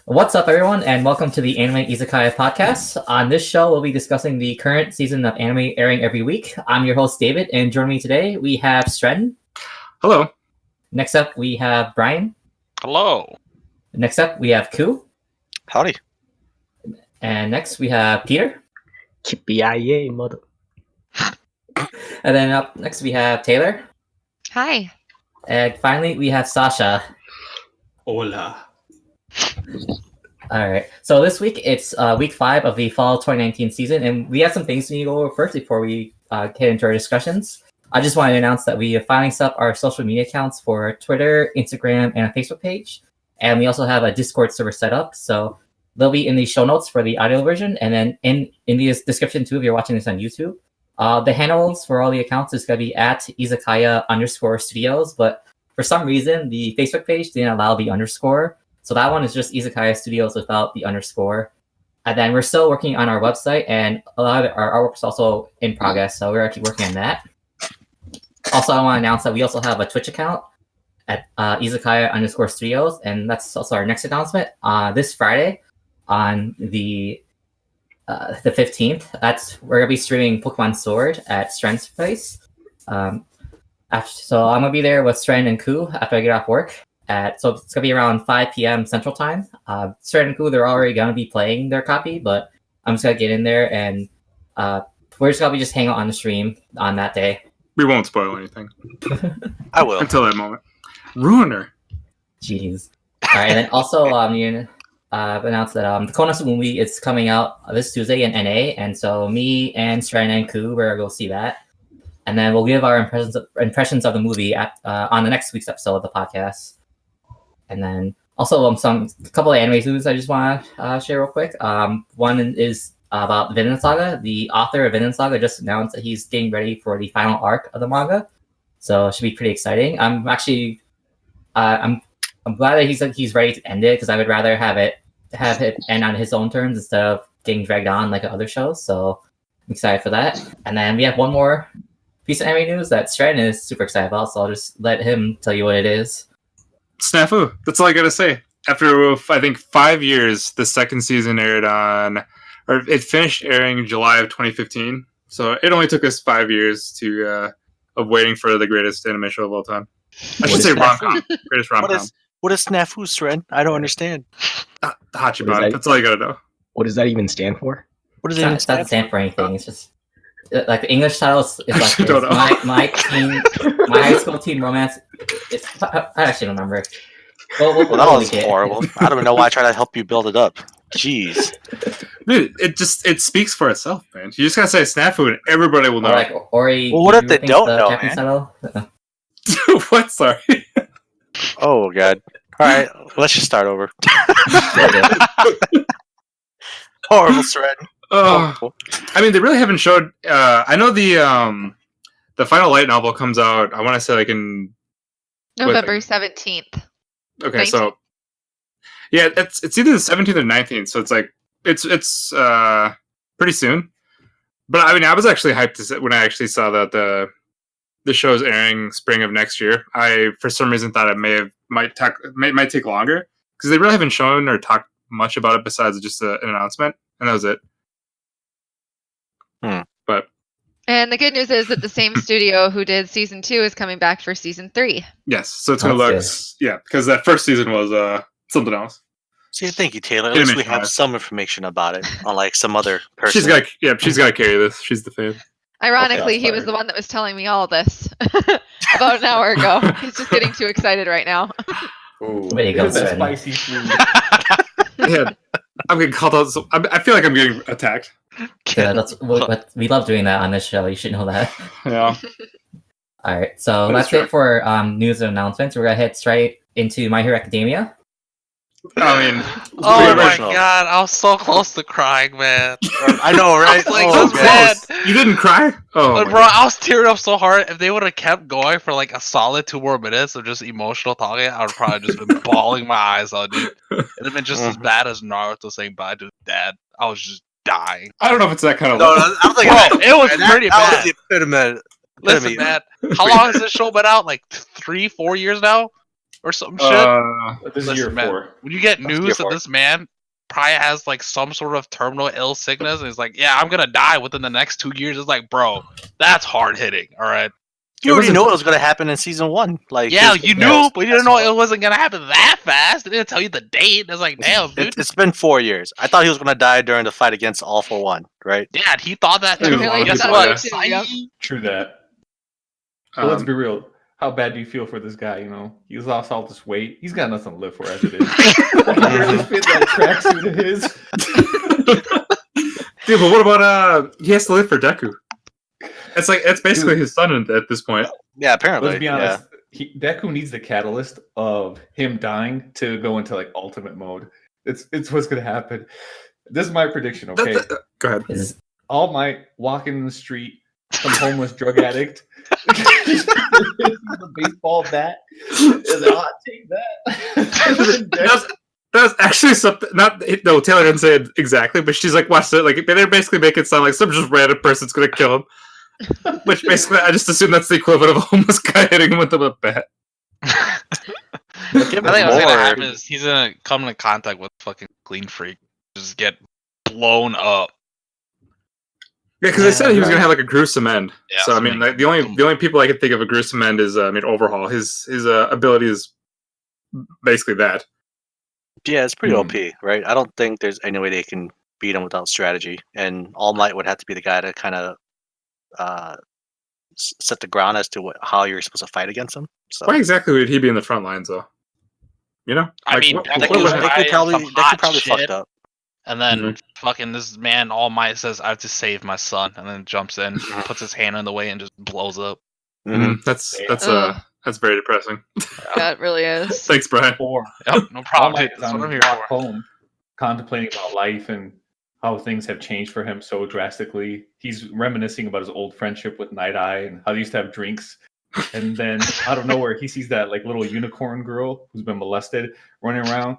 What's up, everyone, and welcome to the Anime Izakaya Podcast. On this show, we'll be discussing the current season of anime airing every week. I'm your host, David, and joining me today, we have Stren. Hello. Next up, we have Brian. Hello. Next up, we have Ku. Howdy. And next, we have Peter. Yippee-yi-yay, mother. And then up next, we have Taylor. Hi. And finally, we have Sasha. Hola. All right. So this week, it's week 5 of the fall 2019 season, and we have some things we need to go over first before we get into our discussions. I just wanted to announce that we have finally set up our social media accounts for Twitter, Instagram, and a Facebook page. And we also have a Discord server set up. So they'll be in the show notes for the audio version, and then in the description too if you're watching this on YouTube. The handles for all the accounts is going to be at Izakaya_studios, but for some reason, the Facebook page didn't allow the underscore. So that one is just Izakaya Studios without the underscore. And then we're still working on our website, and a lot of our artwork is also in progress, so we're actually working on that. Also, I want to announce that we also have a Twitch account at Izakaya_studios, and that's also our next announcement. This Friday, on the 15th, we're gonna be streaming Pokemon Sword at Stren's place. So I'm gonna be there with Stren and Ku after I get off work. So it's gonna be around 5 p.m. Central Time. Stren and Ku, they're already gonna be playing their copy, but I'm just gonna get in there and we're just gonna be hanging out on the stream on that day. We won't spoil anything. I will. Until that moment. Ruiner. Jeez. All right, and then also announced that the Konosuba movie is coming out this Tuesday in NA, and so me and Stren and Ku, we're gonna go see that, and then we'll give our impressions of the movie on the next week's episode of the podcast. And then also a couple of anime news I just want to share real quick. One is about Vinland Saga. The author of Vinland Saga just announced that he's getting ready for the final arc of the manga, so it should be pretty exciting. I'm actually I'm glad that he said he's ready to end it, because I would rather have it end on his own terms instead of getting dragged on like other shows. So I'm excited for that. And then we have one more piece of anime news that Stratton is super excited about, so I'll just let him tell you what it is. Snafu. That's all I gotta say. After, I think, 5 years, the second season it finished airing in July of 2015. So it only took us 5 years of waiting for the greatest anime show of all time. I should say rom-com. Greatest rom-com. What is Snafu, Stren? I don't understand. Hachiban. That's all you gotta know. What does that even stand for? What does It it even doesn't stand for anything. It's just like the English title is like don't know. my high school teen romance. I actually don't remember. Well, that was horrible. I don't even know why I tried to help you build it up. Jeez. Dude, it speaks for itself, man. You just gotta say Snafu and everybody will know. Well, what if they don't know, man? What? Sorry. Oh, God. All right, let's just start over. Horrible, Stren. I mean, they really haven't showed. I know the final light novel comes out. I want to say like in November 17th. Okay, 19th. So yeah, it's either the 17th or 19th. So it's like it's pretty soon. But I mean, I was actually hyped when I actually saw that the show's airing spring of next year. I for some reason thought it might take longer, because they really haven't shown or talked much about it besides just an announcement, and that was it. But And the good news is that the same studio who did season 2 is coming back for season 3. Yes, so it's gonna look because that first season was something else. See, thank you, Taylor. At least we have some information about it, unlike some other person. She's got to carry this. She's the fan. Ironically, he was the one that was telling me all of this about an hour ago. He's just getting too excited right now. Way to go, Sven. Spicy food. Yeah, I'm getting called out. I feel like I'm getting attacked. Yeah, we love doing that on this show. You should know that. Yeah. All right, so that's it for news and announcements. We're gonna head straight into My Hero Academia. I mean, oh my god, I was so close to crying, man. I know, right? Bad. You didn't cry? Oh, bro, I was tearing up so hard. If they would have kept going for like a solid 2 more minutes of just emotional talking, I would probably just been bawling my eyes out, dude. It'd have been just as bad as Naruto saying bye to his dad. I was just dying. I don't know if it's that kind of. No, I was like, it was pretty bad. That was the epitome. Listen, man, how long has this show been out? Like 3-4 years now? or some shit. This is Listen, year man, 4. when you get Year news that 4. this man probably has like some sort of terminal ill sickness, and he's like, "Yeah, I'm gonna die within the next 2 years," it's like, bro, that's hard hitting. All right. You already know it was going to happen in season 1. Like, Yeah, you knew, but you didn't know it wasn't gonna happen that fast. They didn't tell you the date. It's like, damn, dude. it's been 4 years. I thought he was going to die during the fight against All for One, right? Yeah, he thought that There's too. a lot of Guess people, what? yeah. Yep. True that. But let's be real. How bad do you feel for this guy? You know, he's lost all this weight. He's got nothing to live for as it is. I can barely fit that tracksuit of his. Dude, but what about he has to live for Deku? It's basically his son at this point. Yeah, apparently. Let's be honest. Deku needs the catalyst of him dying to go into like ultimate mode. It's what's gonna happen. This is my prediction. Okay, Go ahead. All Might walking in the street, some homeless drug addict, the baseball bat, and I'll take that. That's actually something. No, Taylor didn't say it exactly, but she's like, watch it. Like they're basically making it sound like some just random person's gonna kill him. Which basically, I just assume that's the equivalent of a homeless guy hitting him with a bat. I think what's gonna happen is he's gonna come into contact with fucking Clean Freak, just get blown up. Yeah, because they said he was gonna have like a gruesome end. Yeah, so I mean, like, the only people I can think of a gruesome end is Overhaul. His ability is basically that. Yeah, it's pretty OP, right? I don't think there's any way they can beat him without strategy, and All Might would have to be the guy to kind of set the ground as to how you're supposed to fight against him. So Why exactly would he be in the front lines, though? You know, I mean, Deku probably fucked up. And then fucking this man All Might says, "I have to save my son," and then jumps in, puts his hand in the way, and just blows up. That's very depressing. Yeah, it really is. Thanks, Brian. Yep, no problem. All Might Dude. is That's on what I'm his here walk for. home, contemplating about life and how things have changed for him so drastically. He's reminiscing about his old friendship with Night Eye and how they used to have drinks. And then out of nowhere, he sees that like little unicorn girl who's been molested running around,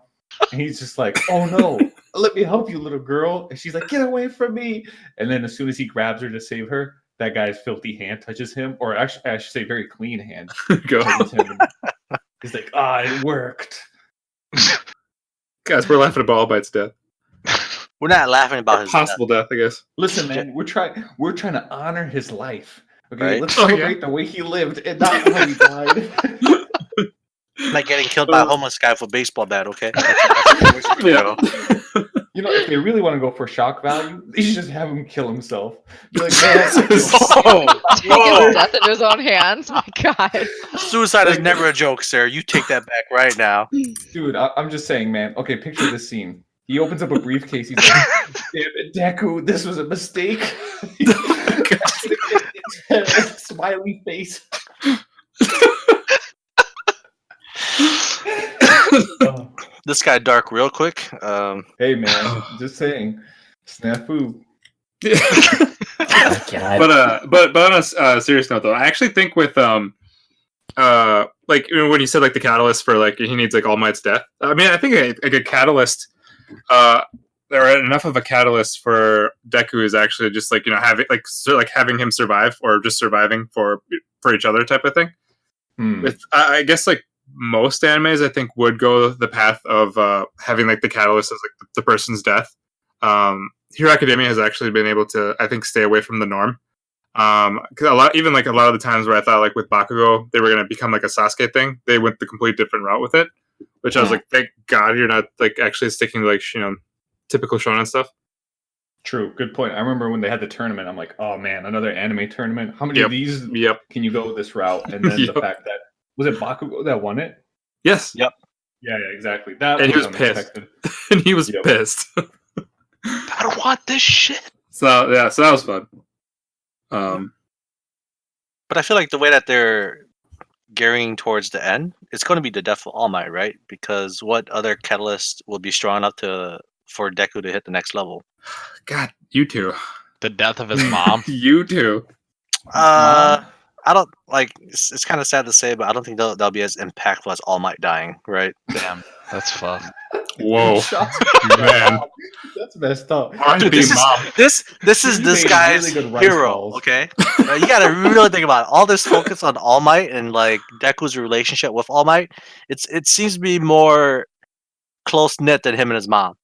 and he's just like, "Oh no, let me help you, little girl!" And she's like, "Get away from me!" And then as soon as he grabs her to save her, that guy's filthy hand touches him, or actually, I should say, very clean hand touches him. He's like, it worked. Guys, we're laughing about All Might's death. We're not laughing about his possible death, I guess. Listen, man, we're trying to honor his life. Okay, Right? let's celebrate the way he lived and not how he died. Like getting killed by a homeless guy with a baseball bat, okay? Yeah. You know, if they really want to go for shock value, they should just have him kill himself. Be like, man, Taking his death in his own hands. My God. Suicide is never a joke, sir. You take that back right now. dude, I'm just saying, man. Okay, picture this scene. He opens up a briefcase. He's like, "Damn it, Deku, this was a mistake." Smiley face. This guy dark real quick. Hey man, just saying. Snafu. But on a serious note, though, I actually think with like when you said like the catalyst for like he needs like All Might's death. I mean, I think a catalyst. There are enough of a catalyst for Deku is actually just like having him survive or just surviving for each other type of thing. With I guess like most animes, I think would go the path of having like the catalyst as like the person's death. Hero Academia has actually been able to, I think, stay away from the norm. Because a lot of the times where I thought like with Bakugo they were going to become like a Sasuke thing, they went the complete different route with it. Which I was like, thank God you're not like actually sticking to like typical shonen stuff. True, good point. I remember when they had the tournament, I'm like, oh man, another anime tournament. How many of these can you go this route? And then the fact that was it Bakugo that won it? Yes. Yep. Yeah, exactly. That and he was pissed. And he was pissed. I don't want this shit. So that was fun. But I feel like the way that they're gearing towards the end, it's going to be the death of All Might, right? Because what other catalyst will be strong enough for Deku to hit the next level? God, you two. The death of his mom. You two. I don't like. It's kind of sad to say, but I don't think they'll be as impactful as All Might dying, right? Damn, that's fucked. Whoa, Shots man. That's messed up. R.I.P. This is mom. this is He this made guy's really good rice hero. balls. Okay, you gotta really think about it. All this focus on All Might and like Deku's relationship with All Might. It seems to be more close knit than him and his mom.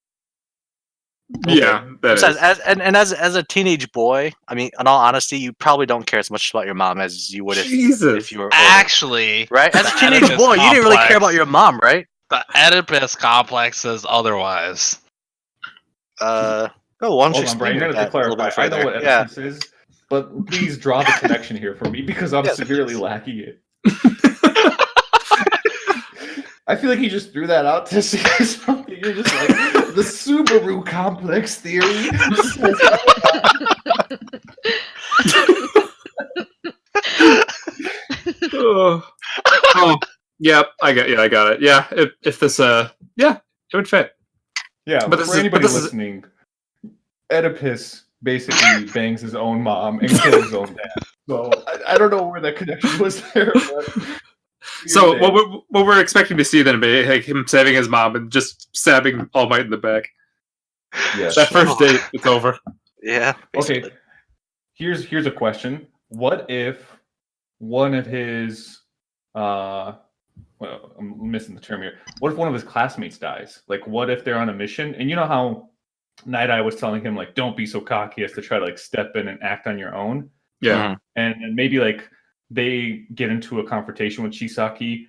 Yeah, that Besides, is. as a teenage boy, I mean, in all honesty, you probably don't care as much about your mom as you would if Jesus. you were older, Actually, right? As a the teenage Oedipus boy, you didn't really care complex- about your mom, right? The Oedipus complex says otherwise. Go on, Hold on, Brian. You're gonna have to clarify. I know what Yeah. Oedipus is, but please draw the connection here for me because I'm Yeah, severely lacking it. I feel like he just threw that out to say something. You're just like the Subaru complex theory. Oh, yep, I got it. Yeah, if this yeah, it would fit. Yeah, But but this for is- anybody but this is- listening, Oedipus basically bangs his own mom and kills his own dad. So I don't know where that connection was there. But So what we're expecting to see then be like him saving his mom and just stabbing All Might in the back. Yes. That first date, it's over. Yeah. Okay. basically. Here's a question. What if one of his well, I'm missing the term here. What if one of his classmates dies? Like what if they're on a mission and you know how Night Eye was telling him like don't be so cocky as to try to like step in and act on your own? Yeah. And maybe like they get into a confrontation with Chisaki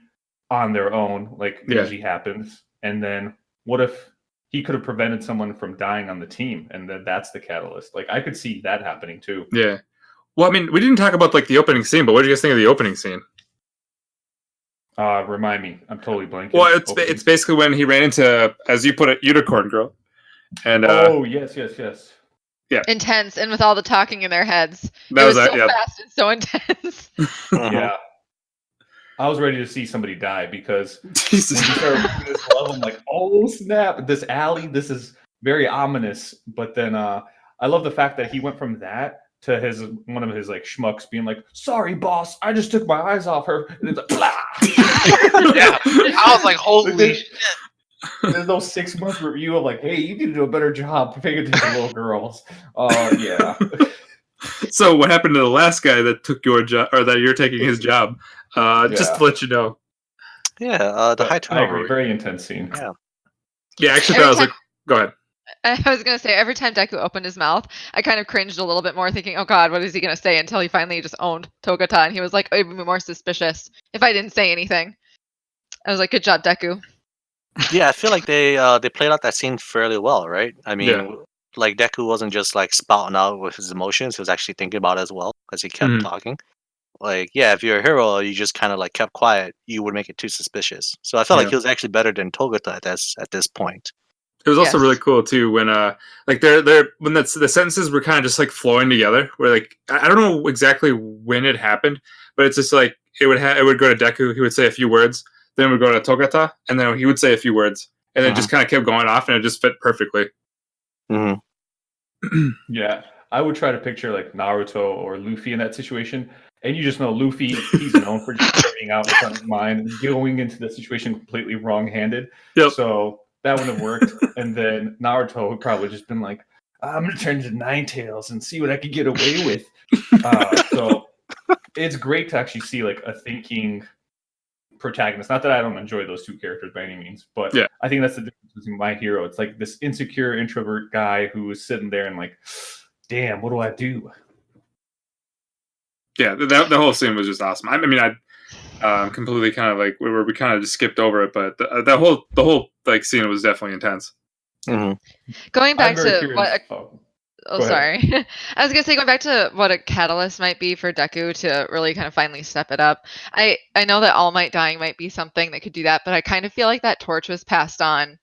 on their own, like Yeah. usually happens. And then what if he could have prevented someone from dying on the team, and then that's the catalyst? Like I could see that happening too. Yeah. Well, I mean, we didn't talk about like the opening scene, but what do you guys think of the opening scene? Remind me, I'm totally blanking. Well, it's basically when he ran into, as you put it, Unicorn Girl, and oh yes. Intense, and with all the talking in their heads. that it was that, so yeah. fast and so intense. Yeah. I was ready to see somebody die because Jesus. when you start reading this love, I'm like, oh snap! This alley, this is very ominous. But then I love the fact that he went from that to one of his like schmucks being like, "Sorry, boss, I just took my eyes off her," and it's like, blah. Yeah, I was like, holy shit. There's no 6 month review of like, "Hey, you need to do a better job paying attention to little girls." Yeah. So what happened to the last guy that took your job, or that you're taking his job? Just to let you know. Yeah, the But high I turnover. agree. Very intense scene. Yeah. Yeah, actually, Every I was time- like, go ahead. I was gonna say every time Deku opened his mouth, I kind of cringed a little bit more, thinking, "Oh God, what is he gonna say?" Until he finally just owned Togata, and he was like, "I would be more suspicious if I didn't say anything." I was like, "Good job, Deku." Yeah, I feel like they played out that scene fairly well, right? I mean, Yeah. like Deku wasn't just like spouting out with his emotions; he was actually thinking about it as well as he kept Mhm. talking. Like, yeah, if you're a hero, you just kind of like kept quiet, you would make it too suspicious. So I felt like Yeah. he was actually better than Togata at this point. It was also Yes. really cool too when like when the sentences were kind of just like flowing together. Where like I don't know exactly when it happened, but it's just like it would go to Deku, he would say a few words, then it would go to Togata, and then he would say a few words, and then it just kind of kept going off, and it just fit perfectly. Mm-hmm. Yeah, I would try to picture like Naruto or Luffy in that situation, and you just know Luffy, he's known for just carrying out what's on his mind, and going into the situation completely wrong-handed. Yep. So that would have worked, and then Naruto would probably just been like, "I'm gonna turn into Nine Tails and see what I can get away with." So it's great to actually see like a thinking protagonist. Not that I don't enjoy those two characters by any means, but Yeah. I think that's the difference between my hero. It's like this insecure introvert guy who is sitting there and like, damn, what do I do? Yeah, the whole scene was just awesome. I mean, I completely kind of like we kind of just skipped over it, but the whole like scene was definitely intense. Mm-hmm. Going I'm back very to curious- what Go ahead. sorry. I was gonna say, going back to what a catalyst might be for Deku to really kind of finally step it up. I know that All Might dying might be something that could do that, but I kind of feel like that torch was passed on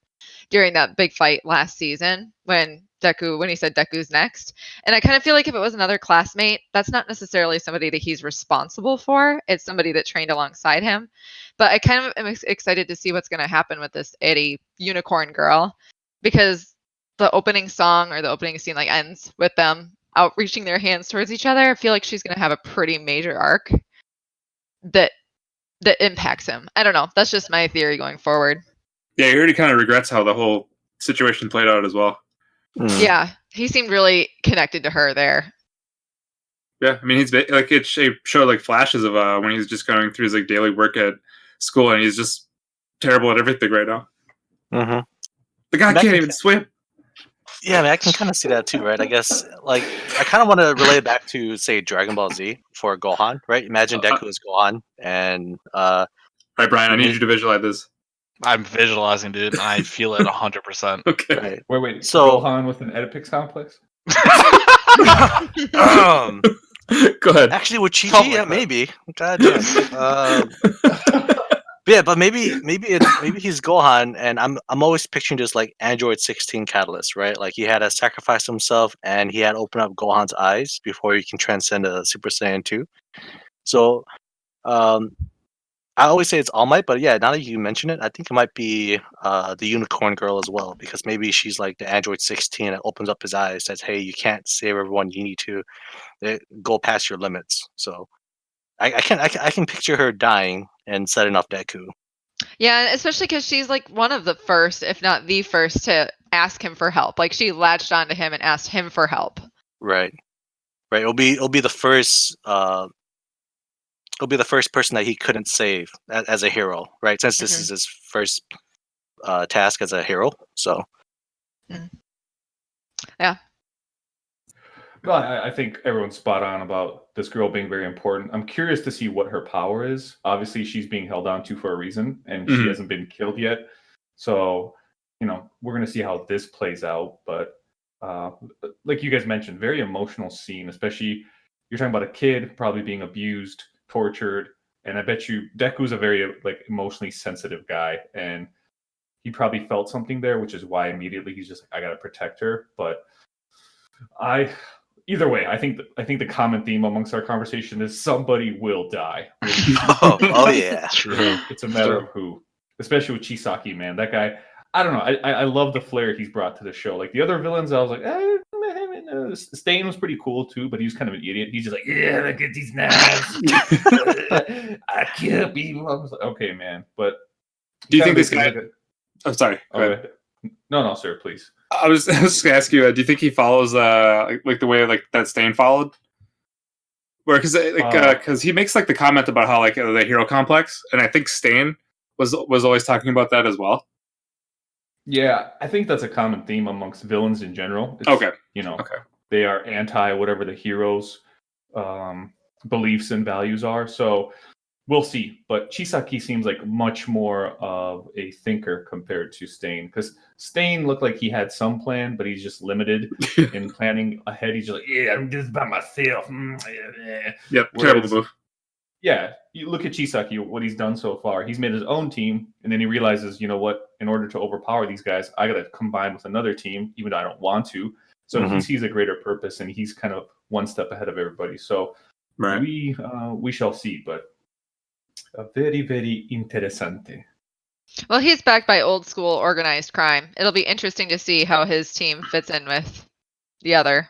during that big fight last season when he said Deku's next. And I kind of feel like if it was another classmate, that's not necessarily somebody that he's responsible for. It's somebody that trained alongside him. But I kind of am excited to see what's going to happen with this Eddie unicorn girl, because the opening song or the opening scene like ends with them out reaching their hands towards each other. I feel like she's going to have a pretty major arc that impacts him. I don't know. That's just my theory going forward. Yeah, he already kind of regrets how the whole situation played out as well. Yeah, he seemed really connected to her there. Yeah, I mean, he's like it showed like flashes of when he's just going through his like daily work at school, and he's just terrible at everything right now. Mm-hmm. The guy can't even swim. Yeah, I mean, I can kind of see that too, right? I guess, like, I kind of want to relate it back to, say, Dragon Ball Z for Gohan, right? Imagine Deku as Gohan, and All right, Brian, I need you to visualize this. I'm visualizing, dude. And I feel it 100%. Okay. right. Wait. So- Gohan with an Oedipus complex? Go ahead. Actually, with Chi-Chi, Something yeah, like that. maybe. God damn. Yeah, but maybe he's Gohan, and I'm always picturing just like Android 16 Catalyst, right? Like he had to sacrifice himself, and he had to open up Gohan's eyes before he can transcend a Super Saiyan 2. So, I always say it's All Might, but yeah, now that you mention it, I think it might be the Unicorn Girl as well, because maybe she's like the Android 16 that opens up his eyes, says, "Hey, you can't save everyone. You need to go past your limits." So I can picture her dying and setting off Deku. Yeah, especially because she's like one of the first, if not the first, to ask him for help. Like she latched onto him and asked him for help. Right. It'll be the first. It'll be the first person that he couldn't save as a hero, right? Since this is his first task as a hero, so. Yeah. Well, I think everyone's spot on about this girl being very important. I'm curious to see what her power is. Obviously, she's being held on to for a reason, and she hasn't been killed yet. So, we're going to see how this plays out. But like you guys mentioned, very emotional scene, especially you're talking about a kid probably being abused, tortured, and I bet you Deku's a very like emotionally sensitive guy, and he probably felt something there, which is why immediately he's just like, I got to protect her. But either way, I think the common theme amongst our conversation is somebody will die. oh yeah, True. It's a matter of who, especially with Chisaki, man. That guy, I don't know. I love the flair he's brought to the show. Like the other villains, I was like, Stain was pretty cool too, but he was kind of an idiot. He's just like, yeah, look at these knives. I kill people. I was like, okay, man. But do you think this guy? I'm sorry. Go ahead. No, sir, please. I was just gonna ask you. Do you think he follows like the way like that Stain followed? Where because he makes like the comment about how like the hero complex, and I think Stain was always talking about that as well. Yeah, I think that's a common theme amongst villains in general. Okay. They are anti whatever the hero's beliefs and values are. So we'll see. But Chisaki seems like much more of a thinker compared to Stain. Because Stain looked like he had some plan, but he's just limited in planning ahead. He's just like, yeah, I'm just by myself. Yep, terrible move. Yeah, you look at Chisaki, what he's done so far. He's made his own team, and then he realizes, you know what? In order to overpower these guys, I got to combine with another team, even though I don't want to. So he sees a greater purpose, and he's kind of one step ahead of everybody. So we shall see, but very, very interessante. Well, he's backed by old school organized crime. It'll be interesting to see how his team fits in with the other.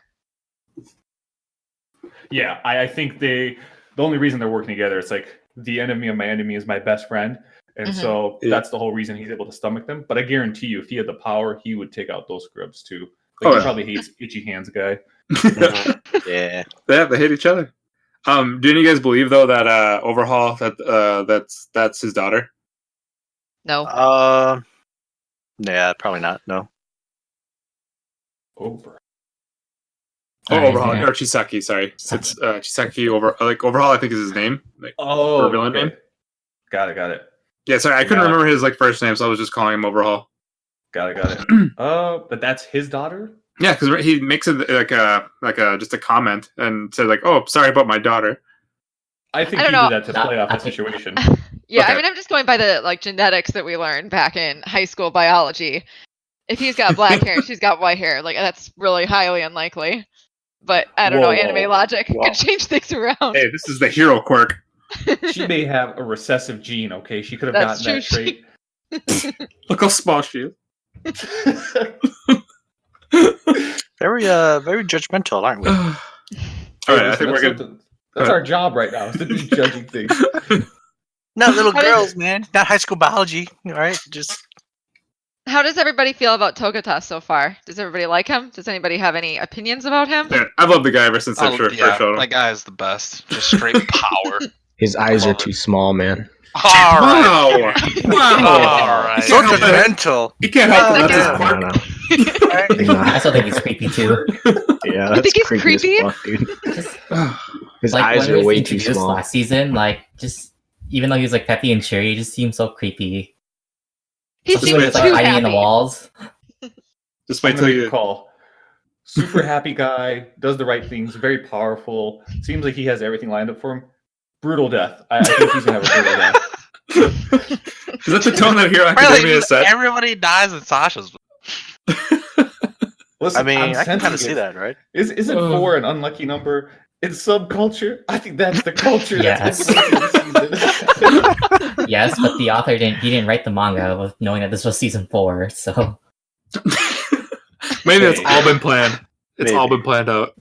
Yeah, I think the only reason they're working together is like the enemy of my enemy is my best friend. And so that's the whole reason he's able to stomach them. But I guarantee you, if he had the power, he would take out those scrubs too. Like he probably hates Itchy Hands guy. Yeah. They hate each other. Do any of you guys believe though that Overhaul that's his daughter? No. Yeah, probably not. No. Overhaul, or Chisaki. Sorry, it's Chisaki Overhaul. I think is his name. Or villain name. Got it. Yeah, sorry, I couldn't remember his first name, so I was just calling him Overhaul. Got it. But that's his daughter. Yeah, because he makes it just a comment and said like, "Oh, sorry about my daughter." I think he did that to play off the situation. Yeah, Okay. I mean, I'm just going by the genetics that we learned back in high school biology. If he's got black hair, she's got white hair. Like that's really highly unlikely. But I don't know, anime logic could change things around. Hey, this is the hero quirk. She may have a recessive gene. Okay, she could have That's gotten that trait. Look how small she is. Very judgmental, aren't we? All right, I think we're good. That's our job right now, is to be judging things. Not little girls, man. Not high school biology, all right? Just How does everybody feel about Togata so far? Does everybody like him? Does anybody have any opinions about him? Yeah, I've loved the guy ever since I first showed him. That guy is the best. Just straight power. His eyes are too small, man. All right. Wow. All right. So judgmental. You can't help it. Yeah. That's his quirk. I still think he's creepy too. Yeah, You that's think he's creepy as creepy? fuck, dude. Just, His like eyes when he are was way too introduced small. last season, like just even though he was like peppy and cheery, he just seemed so creepy. He Especially seems when he's too like hiding in the happy. walls. Just I'm wait till gonna make a you call. Super happy guy, does the right things, very powerful. Seems like he has everything lined up for him. Brutal death. I think he's gonna have a brutal death. Is that the tone that Hero Really, Academia said? everybody dies in Sasha's. Listen, I mean, I'm I can kind sensing of see it. that, right? Isn't 4 an unlucky number in subculture? I think that's the culture. Yes. That's been going through the season. Yes, but the author didn't write the manga with knowing that this was season 4, so Maybe it's all been planned. It's all Maybe. been planned out.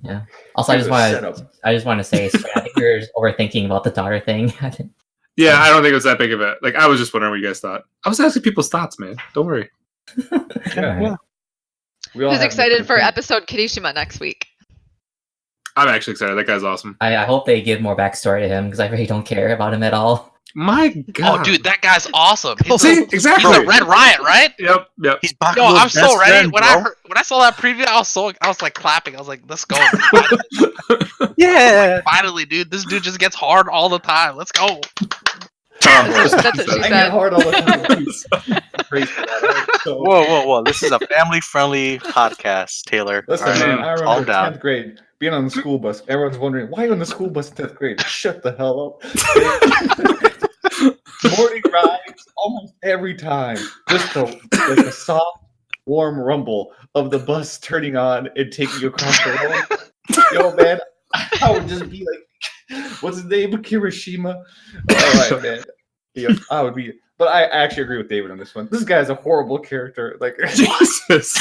also I Here's a just want to say I think you're overthinking about the daughter thing. Yeah, I don't think it was that big of it. Like, I was just wondering what you guys thought. I was asking people's thoughts, man. Don't worry. Yeah. We all Who's have excited different for opinions. episode Kirishima next week? I'm actually excited. That guy's awesome. I hope they give more backstory to him because I really don't care about him at all. My God. Oh, dude, that guy's awesome. He's, See, a, exactly. he's a Red Riot, right? Yep. He's back. Yo, I'm so ready. When I saw that preview, I was like clapping. I was like, let's go. Yeah. Finally, dude, this dude just gets hard all the time. Let's go. That's what she I get said. hard all the time. Praise for that, alright? So, Whoa. This is a family-friendly podcast, Taylor. listen, All right, man, I calm remember down. 10th grade being on the school bus. Everyone's wondering, why are you on the school bus in 10th grade? Shut the hell up. Morning rides almost every time. Just like a soft, warm rumble of the bus turning on and taking you across the road. Yo, man, I would just be like, what's his name? Kirishima. All right, man. Yeah, I would be. But I actually agree with David on this one. This guy's a horrible character. Like, Jesus.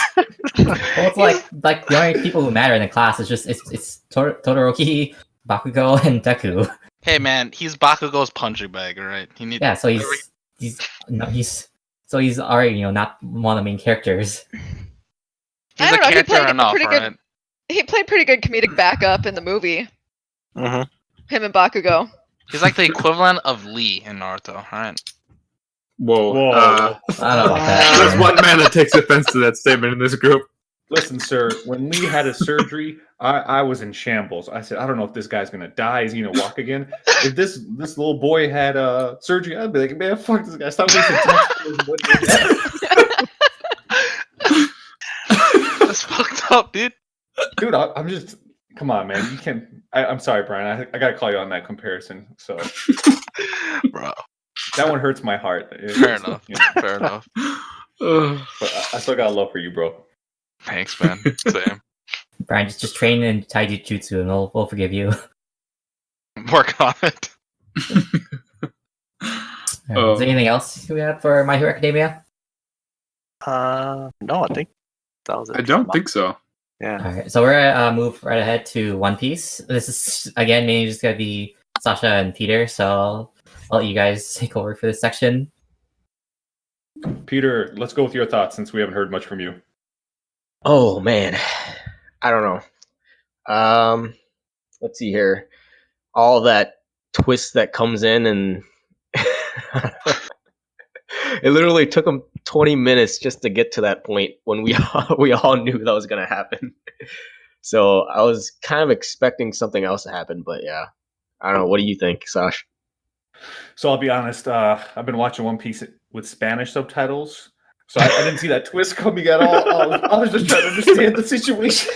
Well, it's like the only people who matter in the class is just it's Todoroki, Bakugo, and Deku. Hey, man, he's Bakugo's punching bag, all right? He needs. Yeah, so he's already not one of the main characters. He's I don't a know, he character played enough, pretty good. right? He played pretty good comedic backup in the movie. Mhm. Him and Bakugo. He's like the equivalent of Lee in Naruto, right? Whoa. Whoa. I don't know about that. There's one man that takes offense to that statement in this group. Listen, sir, when Lee had his surgery, I was in shambles. I said, I don't know if this guy's going to die. Is he going to walk again? If this little boy had surgery, I'd be like, man, fuck this guy. Stop wasting time. That's fucked up, dude. Dude, I'm just... Come on, man. You can't... I'm sorry, Brian. I got to call you on that comparison. So Bro, that one hurts my heart. fair enough. Fair enough. But I still got love for you, bro. Thanks, man. Same. Brian, just train in taijutsu and we'll forgive you. Work on it. Is there anything else we have for My Hero Academia? No, I think that was it. I don't think so. Yeah. Alright, so we're gonna move right ahead to One Piece. This is again mainly just gonna be Sasha and Peter, so I'll let you guys take over for this section. Peter, let's go with your thoughts since we haven't heard much from you. Oh man, I don't know. Let's see here. All that twist that comes in, and it literally took them 20 minutes just to get to that point when we all knew that was gonna happen. So I was kind of expecting something else to happen, but yeah, I don't know. What do you think, Sash? So I'll be honest, I've been watching One Piece with Spanish subtitles, so I didn't see that twist coming at all. I was just trying to understand the situation.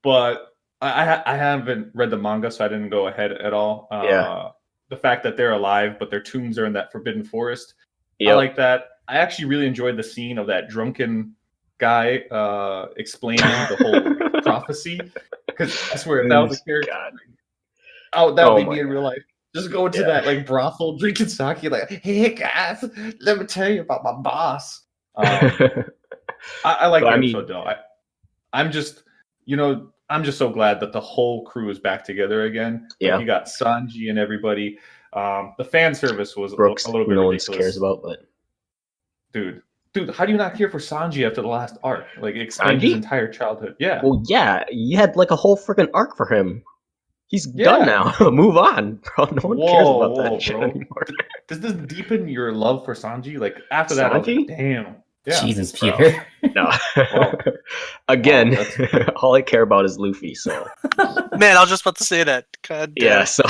But I haven't read the manga, so I didn't go ahead at all. Yeah. The fact that they're alive, but their tombs are in that forbidden forest, I Yep. like that. I actually really enjoyed the scene of that drunken guy explaining the whole prophecy, because I swear if that was a character. God. That Oh would be my me in real life. Just go into Yeah. that like brothel, drinking sake, like, hey guys, let me tell you about my boss. I like But the I mean- episode though. I'm just so glad that the whole crew is back together again. Like, Yeah. you got Sanji and everybody. The fan service was Brooks, a little bit no one ridiculous. cares about, but Dude, how do you not care for Sanji after the last arc? Like, it explained his Sanji? entire childhood. Yeah. Well, yeah, you had like a whole freaking arc for him. He's Yeah. done now. Move on, bro. No one cares about that shit bro. anymore. Does this deepen your love for Sanji? Like, after that, I was Sanji? like, damn. Yeah. Jesus, bro. Peter. No. Wow. Again, Wow, all I care about is Luffy. So Man, I was just about to say that. God damn. yeah. So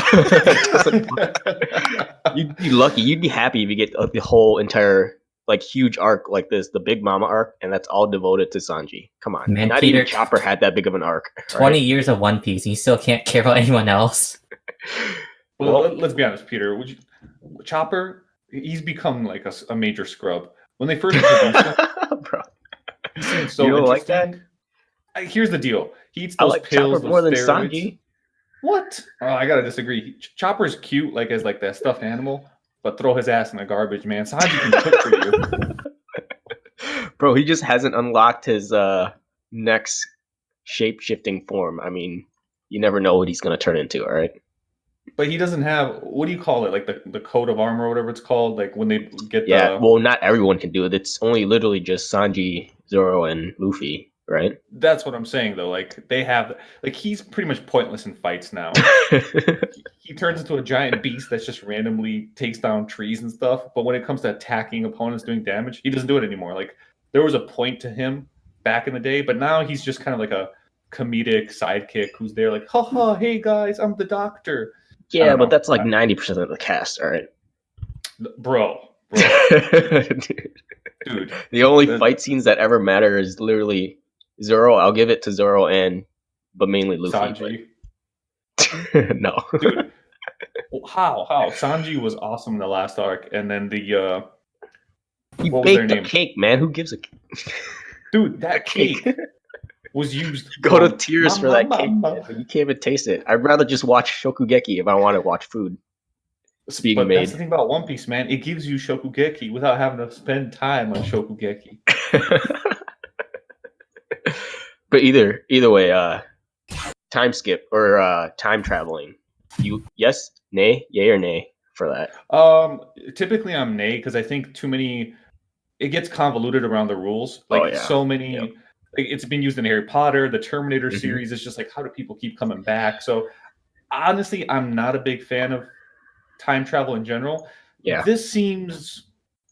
you'd be lucky. You'd be happy if you get the whole entire like huge arc like this, the Big Mama arc, and that's all devoted to Sanji. Come on, Man, not Peter, even Chopper had that big of an arc. 20 years of One Piece, and you still can't care about anyone else. Well, let's be honest, Peter. Chopper, he's become like a major scrub. When they first introduced him, bro. he seemed so You don't like interesting. Here's the deal. He eats I those like pills, Chopper more than those steroids. Sanji. What? Oh, I gotta disagree. Chopper's cute, like as like that stuffed animal, but throw his ass in the garbage, man. Sanji can cook for you. Bro, he just hasn't unlocked his next shape-shifting form. I mean, you never know what he's gonna turn into, all right? But he doesn't have, what do you call it? Like the coat of armor or whatever it's called. Like when they get Yeah, well, not everyone can do it. It's only literally just Sanji, Zoro, and Luffy, right? That's what I'm saying though. Like they have, like he's pretty much pointless in fights now. He turns into a giant beast that's just randomly takes down trees and stuff. But when it comes to attacking opponents, doing damage, he doesn't do it anymore. Like there was a point to him back in the day, but now he's just kind of like a comedic sidekick who's there like, haha, hey guys, I'm the doctor. Yeah, but that's like 90% of the cast, all right? Bro. Dude. The only fight scenes that ever matter is literally Zoro. I'll give it to Zoro but mainly Luffy. Sanji. But... no. Dude. How? Sanji was awesome in the last arc, and then the he what was their baked a name? cake, man. Who gives a Dude, that cake was used. Go to tears for that cake. Man. You can't even taste it. I'd rather just watch Shokugeki if I want to watch food. But that's the thing about One Piece, man. It gives you Shokugeki without having to spend time on Shokugeki. But either way, time skip or time traveling. You yes, nay, yay or nay for that? Typically I'm nay because I think too many. It gets convoluted around the rules. Like so many. Yep. Like, it's been used in Harry Potter, the Terminator series. It's just like, how do people keep coming back? So honestly, I'm not a big fan of time travel in general. Yeah, this seems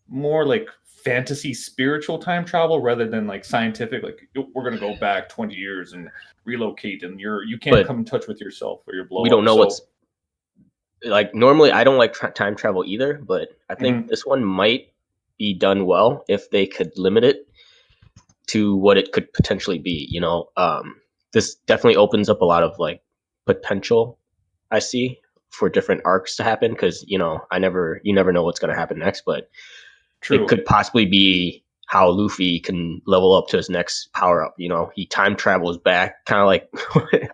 more like fantasy spiritual time travel rather than like scientific. Like we're gonna go back 20 years and relocate, and you can't come in touch with yourself or your blow. We don't know what's like. Normally, I don't like time travel either, but I think this one might be done well if they could limit it to what it could potentially be. You know, this definitely opens up a lot of like potential I see for different arcs to happen, because you never know what's going to happen next, but it could possibly be how Luffy can level up to his next power up. You know, he time travels back, kind of like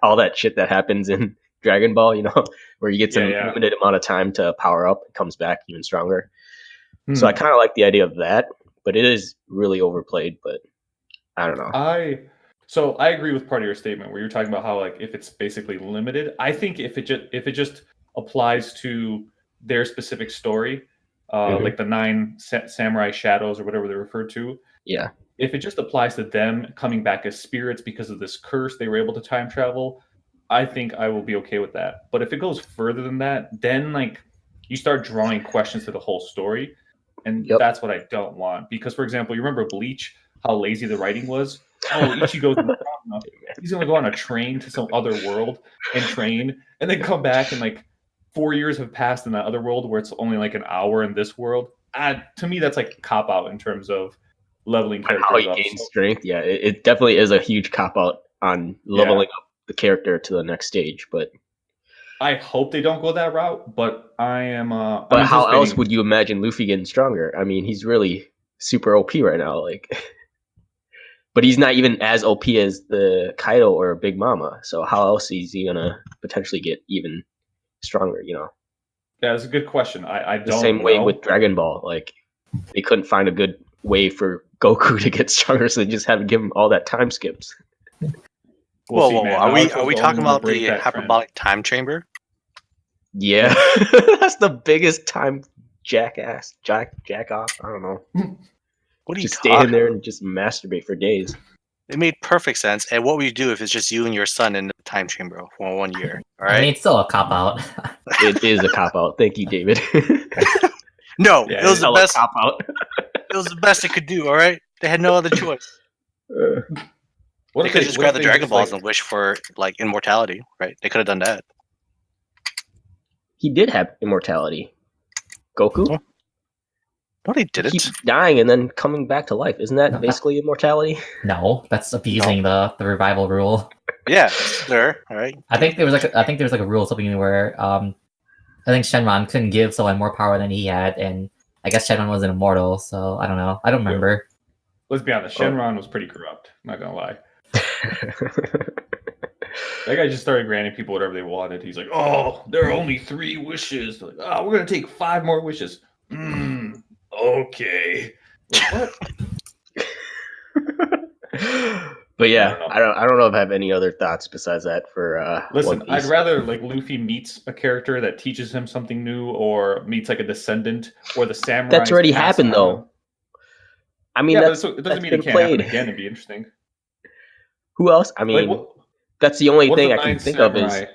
all that shit that happens in Dragon Ball, where he gets a limited amount of time to power up and comes back even stronger. So I kind of like the idea of that, but it is really overplayed. But I don't know. So I agree with part of your statement where you're talking about how like if it's basically limited. I think if it just applies to their specific story, like the 9 samurai shadows or whatever they're referred to. Yeah. If it just applies to them coming back as spirits because of this curse, they were able to time travel, I think I will be okay with that. But if it goes further than that, then like you start drawing questions to the whole story. And that's what I don't want. Because, for example, you remember Bleach, how lazy the writing was? Oh, Ichigo's he's going to go on a train to some other world and train, and then come back and like 4 years have passed in that other world where it's only like an hour in this world. To me, that's like a cop-out in terms of leveling characters how he gains strength. Yeah, it definitely is a huge cop-out on leveling up the character to the next stage. But I hope they don't go that route, but I am. But how else would you imagine Luffy getting stronger? I mean, he's really super OP right now. Like, but he's not even as OP as the Kaido or Big Mama. So how else is he gonna potentially get even stronger? Yeah, that's a good question. I don't. The same way with Dragon Ball. Like, they couldn't find a good way for Goku to get stronger, so they just had to give him all that time skips. Whoa! Are we talking about the hyperbolic time chamber? Yeah, that's the biggest time jack off. I don't know. What are you Just stay in talking? there and just masturbate for days. It made perfect sense. And what would you do if it's just you and your son in the time chamber for 1 year? All I mean, right. it's still a cop out. It is a cop out. Thank you, David. No, Yeah, it was the Hella best. cop out. It was the best they could do. All right. They had no other choice. What They if could just what grab if the they Dragon just, Balls like, and wish for like immortality, right? They could have done that. He did have immortality. Goku? Oh, no, they He didn't. keeps dying and then coming back to life. Isn't that basically immortality? No, that's abusing the revival rule. Yeah, sir. All right. I think there was like a rule something where I think Shenron couldn't give someone more power than he had, and I guess Shenron wasn't immortal, so I don't know. I don't remember. let's be honest, Shenron was pretty corrupt. I'm not gonna lie. That guy just started granting people whatever they wanted. He's like, "Oh, there are only 3 wishes. Like, oh, we're gonna take 5 more wishes." Okay. Like, what? But yeah, I don't I don't know if I have any other thoughts besides that for Listen, One I'd Piece. rather like Luffy meets a character that teaches him something new, or meets like a descendant, or the samurai. That's already happened though. I mean, Yeah, that's, but it that's doesn't mean it been can't happen played. again and be interesting. Who else? I mean, Like, that's the only what if thing the I can 9 think of is samurai?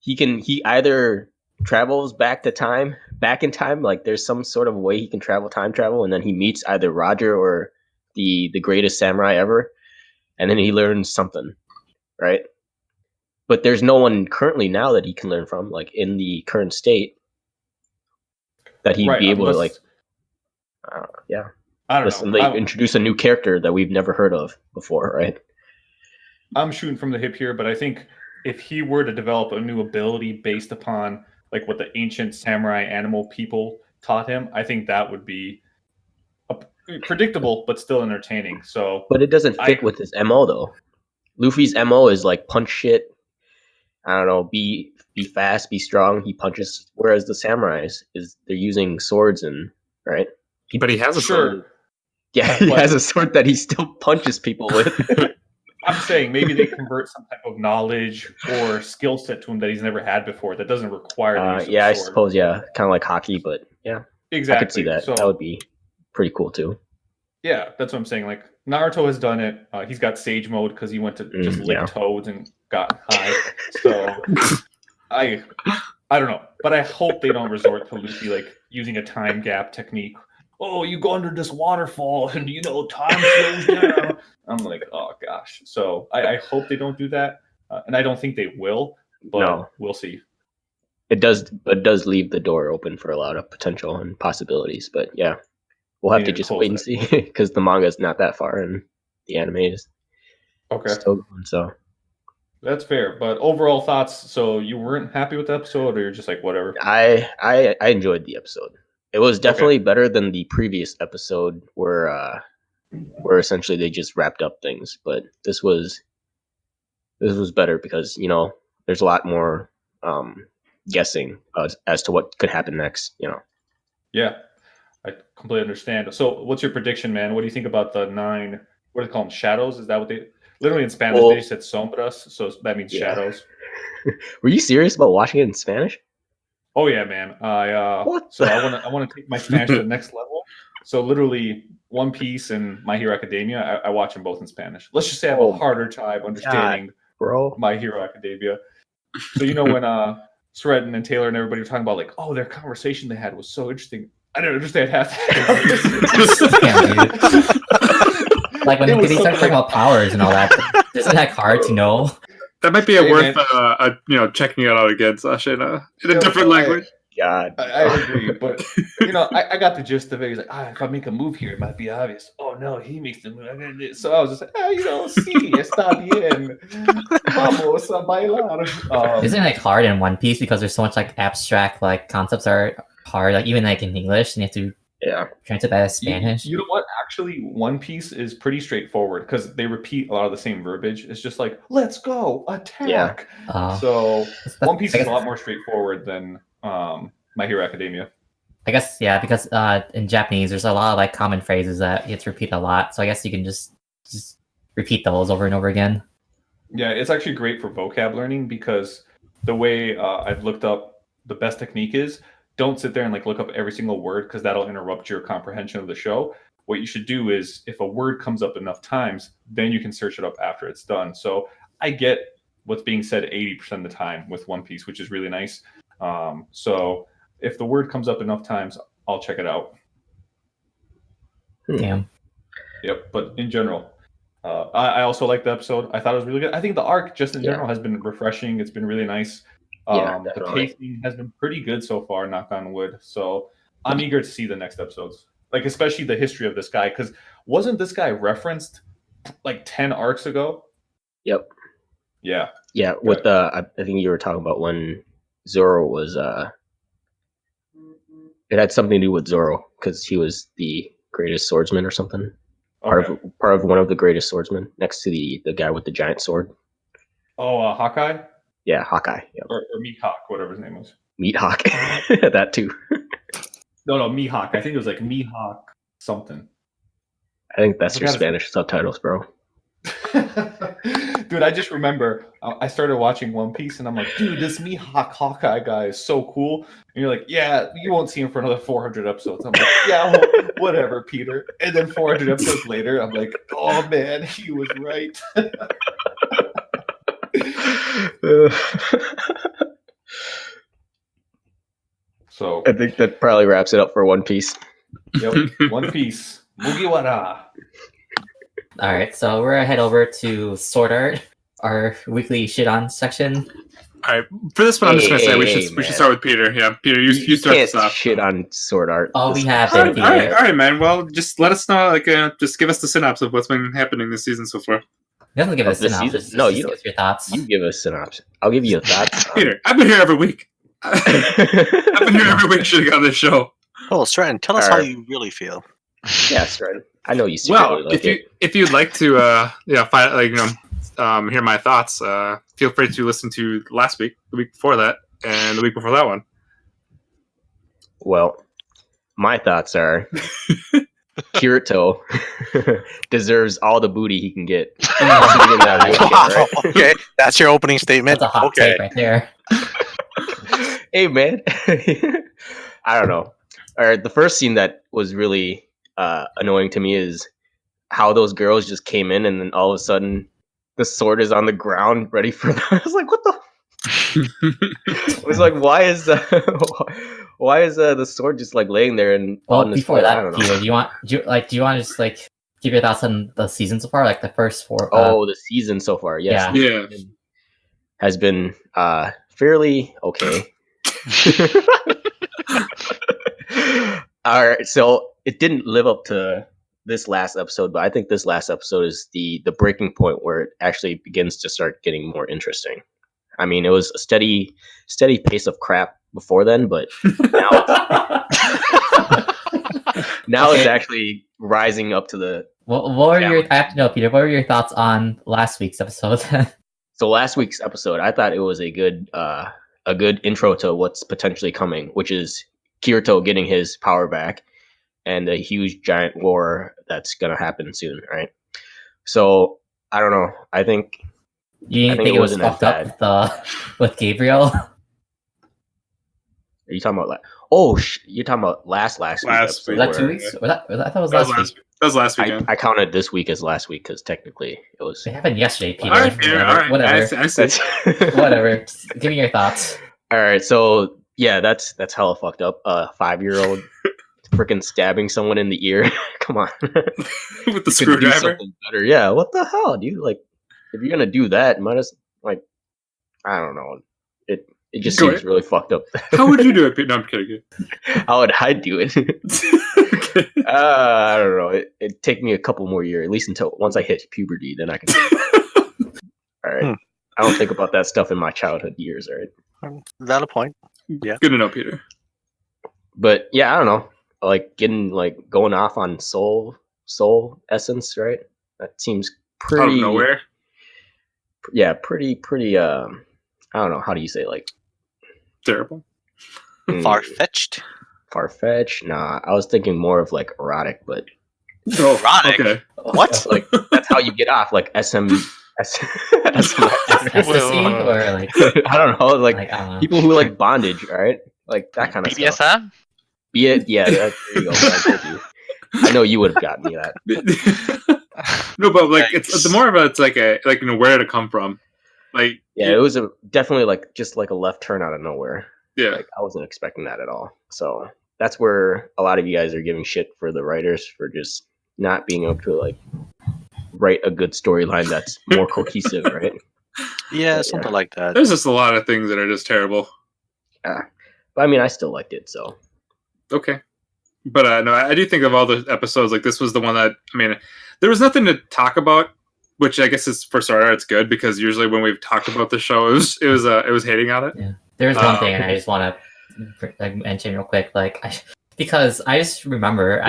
he either travels back in time, like there's some sort of way he can time travel, and then he meets either Roger or the greatest samurai ever, and then he learns something, right? But there's no one currently now that he can learn from, like in the current state, that he'd Right, be able to unless like, yeah. I don't Listen, know. they introduce a new character that we've never heard of before, right? I'm shooting from the hip here, but I think if he were to develop a new ability based upon like what the ancient samurai animal people taught him, I think that would be predictable but still entertaining. So, But it doesn't fit with his MO though. Luffy's MO is like punch shit. I don't know, be fast, be strong. He punches. Whereas the samurais they're using swords and right. But he has a sword. sure, Yeah, he But- has a sword that he still punches people with. I'm saying maybe they convert some type of knowledge or skill set to him that he's never had before that doesn't require the use of Yeah, a I sword. suppose. Yeah, kind of like hockey, but yeah, Exactly. I could see that. So, That would be pretty cool too. yeah, that's what I'm saying. Like Naruto has done it. He's got Sage mode because he went to just lick yeah. toads and got high. So I don't know, but I hope they don't resort to Luffy like using a time gap technique. Oh, you go under this waterfall and time slows down. I'm like, oh gosh. So I hope they don't do that, and I don't think they will. But No. we'll see. It does leave the door open for a lot of potential and possibilities. But yeah, we'll have They to need to just close wait and that. see because the manga is not that far and the anime is Okay, still going. So that's fair. But overall thoughts. So you weren't happy with the episode, or you're just like whatever? I enjoyed the episode. It was definitely better than the previous episode where essentially they just wrapped up things. But this was better because there's a lot more guessing as to what could happen next. Yeah, I completely understand. So, what's your prediction, man? What do you think about the 9? What do they call them? Shadows? Is that what they literally in Spanish Well, they said sombras? So that means yeah. shadows. Were you serious about watching it in Spanish? Oh yeah, man. What? So I want to take my Spanish to the next level. So literally, One Piece and My Hero Academia, I watch them both in Spanish. Let's just say I have a harder time understanding Bro. My Hero Academia. So when Shredden and Taylor and everybody were talking about like, oh, their conversation they had was so interesting. I didn't understand half that. Like when they start talking about powers and all that, isn't that hard to know? That might be Hey, worth man. checking it out again, Sasha, in a different language. God. I agree, but I got the gist of it. He's like, if I make a move here, it might be obvious. Oh no, he makes the move. So I was just like, sí, está bien. Vamos a bailar. Isn't it like hard in One Piece because there's so much like abstract like concepts are hard, like even like in English, and you have to translate that as Spanish. You know what? Actually, One Piece is pretty straightforward because they repeat a lot of the same verbiage. It's just like, let's go, attack. Yeah. So One Piece is a lot more straightforward than My Hero Academia. I guess, yeah, because in Japanese, there's a lot of like common phrases that you have to repeat a lot. So I guess you can just repeat those over and over again. Yeah, it's actually great for vocab learning because the way I've looked up the best technique is, don't sit there and like look up every single word because that'll interrupt your comprehension of the show. What you should do is if a word comes up enough times, then you can search it up after it's done. So I get what's being said 80% of the time with One Piece, which is really nice. So if the word comes up enough times, I'll check it out. Damn. Yep. But in general, I also like the episode. I thought it was really good. I think the arc just in general has been refreshing. It's been really nice. The pacing has been pretty good so far, knock on wood. So I'm eager to see the next episodes. Like, especially the history of this guy. Because wasn't this guy referenced like 10 arcs ago? Yep. Yeah. Yeah, with I think you were talking about when Zoro was it had something to do with Zoro because he was the greatest swordsman or something. Part of one of the greatest swordsmen next to the guy with the giant sword. Oh, Hawkeye? Yeah, Hawkeye. Yep. Or Meat Hawk, whatever his name was. Meat Hawk. That too. No, Mihawk. I think it was like Mihawk something. I think that's your Spanish subtitles, bro. Dude, I just remember I started watching One Piece and I'm like, dude, this Mihawk Hawkeye guy is so cool. And you're like, yeah, you won't see him for another 400 episodes. I'm like, yeah, well, whatever, Peter. And then 400 episodes later, I'm like, oh man, he was right. So I think that probably wraps it up for One Piece. Yep, One Piece. Mugiwara. All right, so we're gonna head over to Sword Art, our weekly shit on section. All right, for this one, I'm just gonna say we should start with Peter. Yeah, Peter, you start this off. Shit on Sword Art. Oh, we have all right, man. Well, just let us know. Like, just give us the synopsis of what's been happening this season so far. He doesn't give us a synopsis. No, you give us your thoughts. You give us a synopsis. I'll give you a thoughts. Peter, I've been here every week. I've been here every week shitting on this show. Oh, Stratton, tell us how you really feel. Yeah, Stratton. I know you. Well, if you'd like to, hear my thoughts, feel free to listen to last week, the week before that, and the week before that one. Well, my thoughts are Kirito deserves all the booty he can get. Wow. Okay, that's your opening statement. That's a hot take right there. Hey, man. I don't know. All right, the first scene that was really annoying to me is how those girls just came in and then all of a sudden the sword is on the ground ready for them. I was like, what the? I was like, why is the sword just like laying there? And before that, Peter, do you want to just like give your thoughts on the season so far, like the first 4? The season so far, yes, yeah, has been fairly okay. All right, so it didn't live up to this last episode, but I think this last episode is the breaking point where it actually begins to start getting more interesting. I mean, it was a steady pace of crap before then, but now it's actually rising up to the. I have to know, Peter. What were your thoughts on last week's episode? So last week's episode, I thought it was a good intro to what's potentially coming, which is Kirito getting his power back and a huge giant war that's gonna happen soon, right? So I don't know. I think you didn't think it was fucked up with Gabriel. Are you talking about you're talking about last week. Was that 2 weeks? I thought it was last week. That was last weekend. I counted this week as last week because technically it was. It happened yesterday, Peter. All right, Peter. All right. Whatever. I said. Whatever. Just give me your thoughts. All right. So yeah, that's hella fucked up. 5-year-old freaking stabbing someone in the ear. Come on. With the screwdriver. Better. Yeah. What the hell, dude? Like, if you're gonna do that, might as I don't know. It just seems really fucked up. How would you do it, Pete? No, I'm kidding. How would I do it? Okay. I don't know. It'd take me a couple more years, at least until once I hit puberty, then I can. All right. I don't think about that stuff in my childhood years. All right. Valid point. Yeah. Good to know, Peter. But yeah, I don't know. Like going off on soul essence, right? That seems pretty out of nowhere. Yeah, pretty. I don't know. How do you say terrible? Far-fetched? Far-fetched? Nah, I was thinking more of like erotic, but erotic. Okay. What? Like that's how you get off, like SM Ecstasy or like I don't know, like I don't know. people who like bondage, all right? Like that kind of stuff. BDSM? Yeah, there you go. Thank you. I know you would have gotten me that. No, but like it's the more of a it's like where did it come from? Like Yeah, it was definitely like just like a left turn out of nowhere. yeah. Like I wasn't expecting that at all. So that's where a lot of you guys are giving shit for the writers for just not being able to like write a good storyline that's more cohesive, right? Yeah, But, something like that. There's just a lot of things that are just terrible. But I mean, I still liked it. So Okay. But no, I do think of all the episodes, like this was the one that, I mean, there was nothing to talk about, which I guess is for starter, it's good because usually when we've talked about the show, it was hating on it. Yeah. There's one thing, and I just want to like mention real quick, because I just remember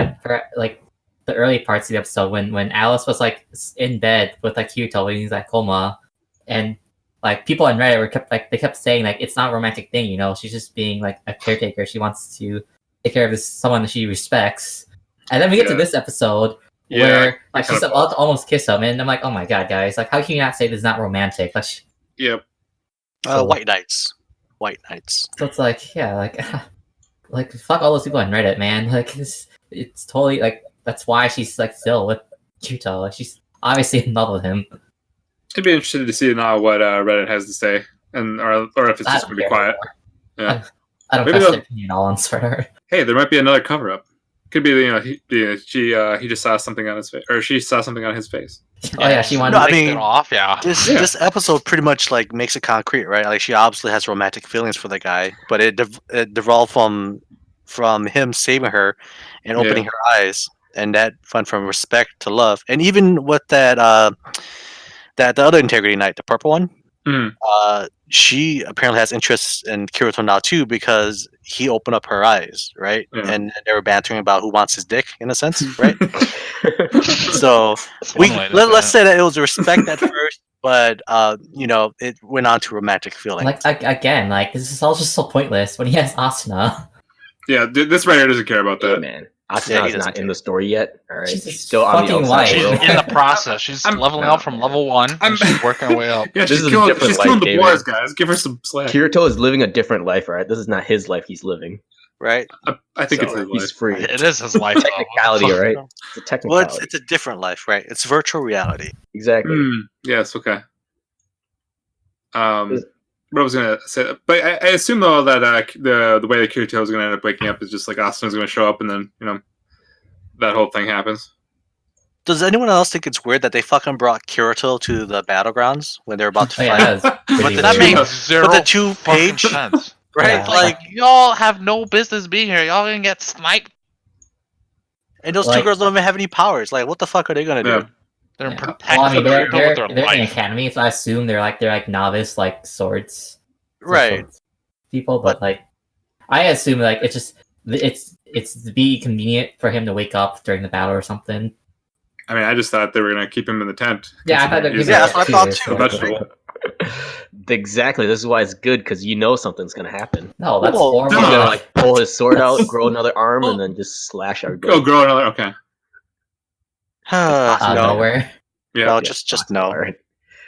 like the early parts of the episode when Alice was like in bed with like Kirito when he's like coma, and like people on Reddit kept saying like it's not a romantic thing, you know, she's just being like a caretaker. She wants to take care of someone that she respects, and then we get to this episode where like she's about to almost kiss him, and I'm like, oh my god, guys, like how can you not say this is not romantic? Like, Yep. White Knights. so it's like like fuck all those people on Reddit, man. Like it's totally like that's why she's like still with Kirito. Like she's obviously in love with him. I'd be interested to see now what Reddit has to say, and or if it's just gonna be quiet. Yeah. I don't trust their opinion at all on Sword Art. Hey, there might be another cover up. Could be he just saw something on his face, or she saw something on his face. Oh yeah, she wanted No, to I mean, it off, yeah. This episode pretty much like makes it concrete, right? Like she obviously has romantic feelings for the guy, but it devolved from him saving her and opening her eyes, and that went from respect to love. And even with that the other Integrity Knight, the purple one, she apparently has interest in Kirito now too because he opened up her eyes, right? Yeah. And they were bantering about who wants his dick in a sense, right? So let's say that it was respect at first, but you know, it went on to romantic feeling. like again, like this is all just so pointless when he has Asuna. Yeah, this writer doesn't care about that. man, Asuna's not in the story yet. All right, She's she's still on the fucking outside white. She's world. in the process. She's leveling up from level 1. And she's working her way up. Yeah, This she's is a killing different life, the David. boys, guys. Give her some slack. Kirito is living a different life, all right? This is not his life he's living. Right? I think So, it's his he's life. free. It is his life. though. Technicality, right? It's a technicality. Well, it's a different life, right? It's virtual reality. Exactly. Yes, okay. What I was gonna say, but I assume though that the way that Kirito is gonna end up waking up is just like Asuna's gonna show up, and then that whole thing happens. Does anyone else think it's weird that they fucking brought Kirito to the battlegrounds when they're about to Oh, fight? yeah, that was pretty That weird. makes zero But the 2-page, fucking sense. right? Yeah. Like, Y'all have no business being here. Y'all gonna get sniped. and those two like- girls don't even have any powers. Like, what the fuck are they gonna do? Yeah. They're Yeah. protecting Well, I mean, they're with their in an life. academy, so I assume they're like novice like swords. Right. People, but like I assume like it's to be convenient for him to wake up during the battle or something. I mean, I just thought they were gonna keep him in the tent. Yeah, I thought He's Yeah, that's what I thought a too. vegetable. Exactly. This is why it's good because you know something's gonna happen. No, that's Well, horrible. He's no. gonna like pull his sword out, grow another arm, and then just slash everybody. Oh, grow another. Okay. Out of No, nowhere. Yeah. no, just no. All right.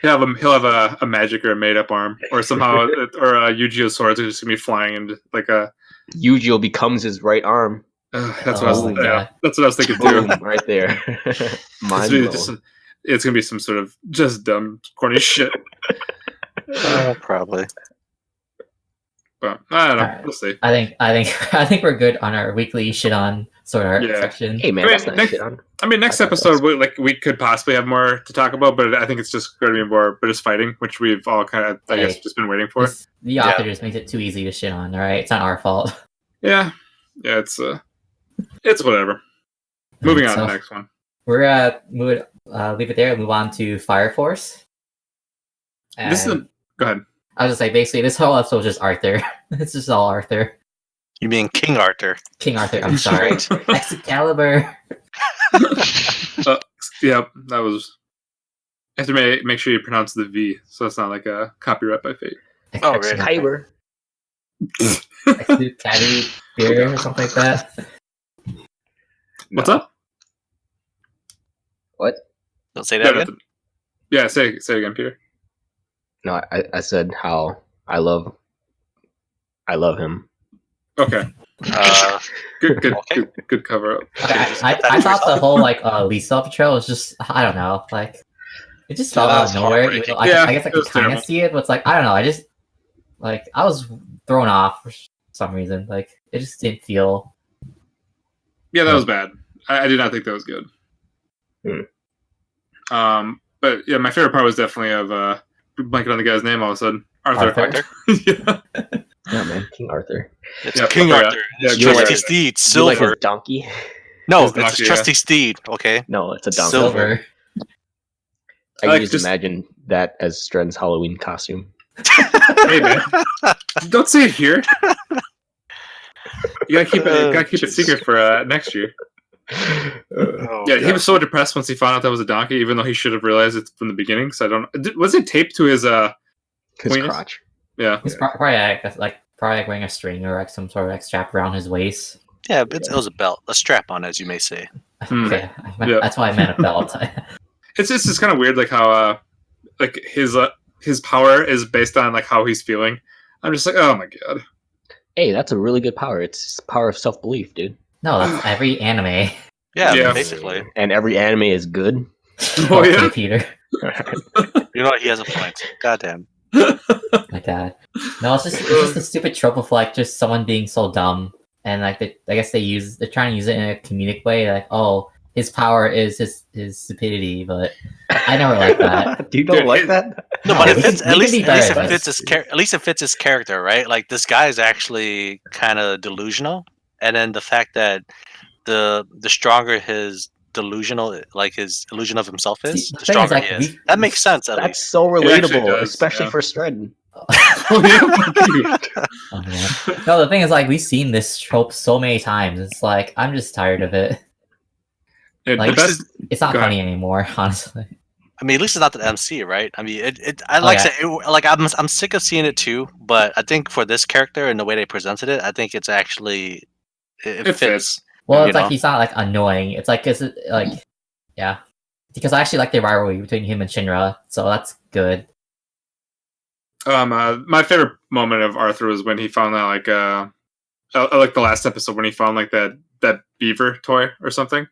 He'll have a magic or a made up arm, or somehow or Yu-Gi-Oh swords are just gonna be flying into like a. Yu-Gi-Oh becomes his right arm. That's what I was. Oh, Yeah, yeah. that's what I was thinking too. Boom, right there. Mind blown. It's gonna be some sort of just dumb, corny shit. Probably. But I don't know. Alright. We'll see. I think we're good on our weekly shit on Sword Art Yeah. section. Hey man, I mean, that's not next- shit on. I mean, next I thought episode we could possibly have more to talk about, but I think it's just going to be more British fighting, which we've all kind of, I guess, just been waiting for. The author just makes it too easy to shit on. All right, it's not our fault. Yeah, it's whatever. Moving on to So- the next one. We're leave it there and move on to Fire Force. This is And go ahead. I was just like, basically, this whole episode is just Arthur. It's just all Arthur. You mean King Arthur? King Arthur, I'm sorry. Excalibur. Yeah, that was. You have to make sure you pronounce the V, so it's not like a copyright by fate. Oh, really? Kyber. Excalibur or something like that. What's up? What? Don't say that again. Yeah, say it again, Peter. No, I said how I love him. Okay. Good Okay. good cover up. Okay, Should've just kept that I to thought the yourself. whole like Lisa betrayal was just I don't know, like it just Yeah, felt that out was of nowhere. Even heartbreaking. though Yeah, I guess I it could was kind of terrible. see it, but it's like I don't know. I just like I was thrown off for some reason. Like it just didn't feel. Yeah, that was bad. I did not think that was good. But yeah, my favorite part was definitely of blanking on the guy's name all of a sudden. Arthur. Yeah. Yeah, man, King Arthur. It's Yeah, King I forgot. Arthur. Yeah, It's King trusty Arthur. steed, You like silver. his donkey? No, His it's a donkey, trusty steed. Okay. No, it's a donkey. Silver. I like can just just- imagine that as Stren's Halloween costume. Hey man, don't say it here. You gotta keep it secret for next year. Oh, Yeah, he was so depressed once he found out that was a donkey, even though he should have realized it from the beginning. So I don't. Was it taped to his His Weenus? crotch. Yeah. He's probably like wearing a string or like some sort of like strap around his waist. Yeah, it was a belt, a strap on, as you may say. Hmm. Okay, Yeah. that's why I meant a belt. It's kind of weird, like how like his power is based on like how he's feeling. I'm just like, oh my god. Hey, that's a really good power. It's power of self belief, dude. No, that's every anime. Yeah, Yeah. basically. And every anime is good. Oh yeah. Peter. You know what? He has a point. Goddamn. My God. No, it's just a stupid trope of like just someone being so dumb, and like I guess they're trying to use it in a comedic way, like oh his power is his stupidity, but I never like that. You don't Dude, like that? No, but it we fits. can- At we least, can be at least better, it but fits his at least it fits his character, right? Like this guy is actually kind of delusional, and then the fact that the stronger his delusional, like his illusion of himself is, See, the the thing is, stronger like, he is. we- That makes sense at That's least. so It actually relatable, does, especially yeah. for Stren. Oh yeah. Fuck you. Oh, man. No, the thing is, like, we've seen this trope so many times. It's like I'm just tired of it. Yeah, Like, the best. It's not Go ahead. funny anymore, honestly. I mean, at least it's not the MC, right? I mean, I like yeah. to say, like I'm sick of seeing it too, but I think for this character and the way they presented it, I think it's actually it It fits. fits. Well, You it's like know? he's not like annoying. It's like yeah, because I actually like the rivalry between him and Shinra, so that's good. My favorite moment of Arthur was when he found that like the last episode when he found like that beaver toy or something.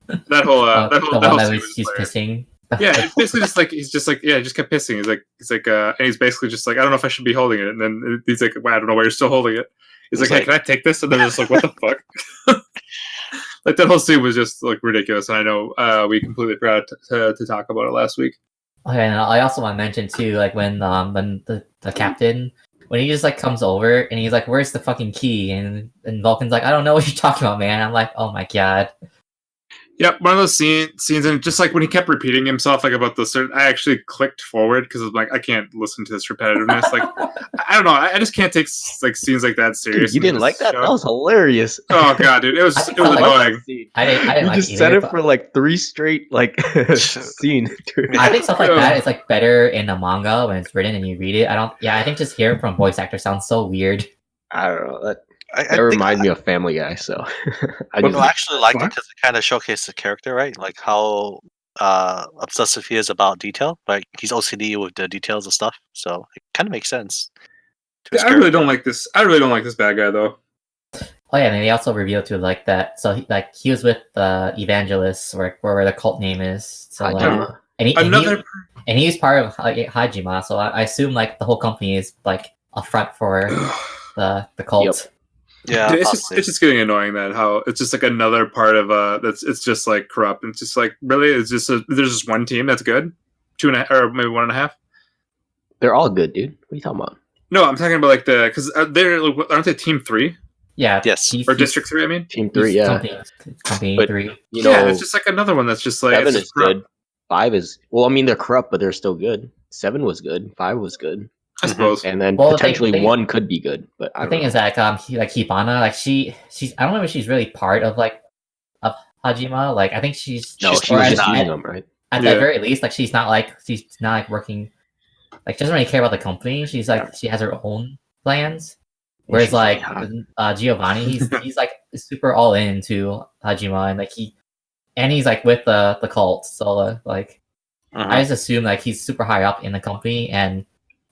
That whole The that one whole that scene was was he's hilarious. pissing. Yeah, it's basically just like he's just like he just kept pissing. And he's basically just like I don't know if I should be holding it. And then he's like, well, I don't know why you're still holding it. He's like, hey, can I take this? And they're just like, what the fuck? Like that whole scene was just like ridiculous. And I know we completely forgot to talk about it last week. Okay, and I also want to mention too, like when the captain, when he just like comes over and he's like, "Where's the fucking key?" and Vulcan's like, "I don't know what you're talking about, man." I'm like, "Oh my god." Yep, one of those scenes, and just like when he kept repeating himself, like about the certain, I actually clicked forward because I'm like, I can't listen to this repetitiveness. Like, I don't know, I just can't take like scenes like that Dude, serious. you didn't like that? That was hilarious. Oh god, dude, it was I it was like annoying. I didn't You like just either, said it but for like 3 straight like scene. Dude. I think stuff like that is like better in a manga when it's written and you read it. I think just hearing from voice actor sounds so weird. I don't know. That I reminds me of Family Guy. So I Well, just No, I actually liked it What? because it kind of showcased the character, right? Like how obsessive he is about detail. Like he's OCD with the details and stuff, so it kind of makes sense. To his I really character. don't like this. I really don't like this bad guy though. Oh yeah, and they also revealed too like that. So he was with the evangelists, or where the cult name is. So like, Hajima. and he's part of Hajima. So I assume like the whole company is like a front for the cult. Yep. Yeah, Dude, possibly. it's just getting annoying that how it's just like another part of it's just like corrupt and it's just like really it's just there's just one team that's good, 2.5 or maybe 1.5. They're all good, dude. What are you talking about? No, I'm talking about like because they're aren't they team 3 Yeah. Yes. he's- or he's- district 3? I mean, Team he's 3, yeah. Company But- 3. You yeah, know, it's just like another one that's just like 7 it's is just corrupt. good. 5 is well. I mean, they're corrupt, but they're still good. 7 was good. 5 was good, I suppose. and then Well, potentially they- 1 could be good. But I The don't thing know. is that Hibana, like she's I don't know if she's really part of like of Hajima. Like I think she's no, she's she was or just at, using them, right? at Yeah. the very least, like she's not like working. Like she doesn't really care about the company. She's like she has her own plans. Whereas she's like really hot. Giovanni, he's like super all into Hajima, and like he's like with the cult. So like I just assume like he's super high up in the company, and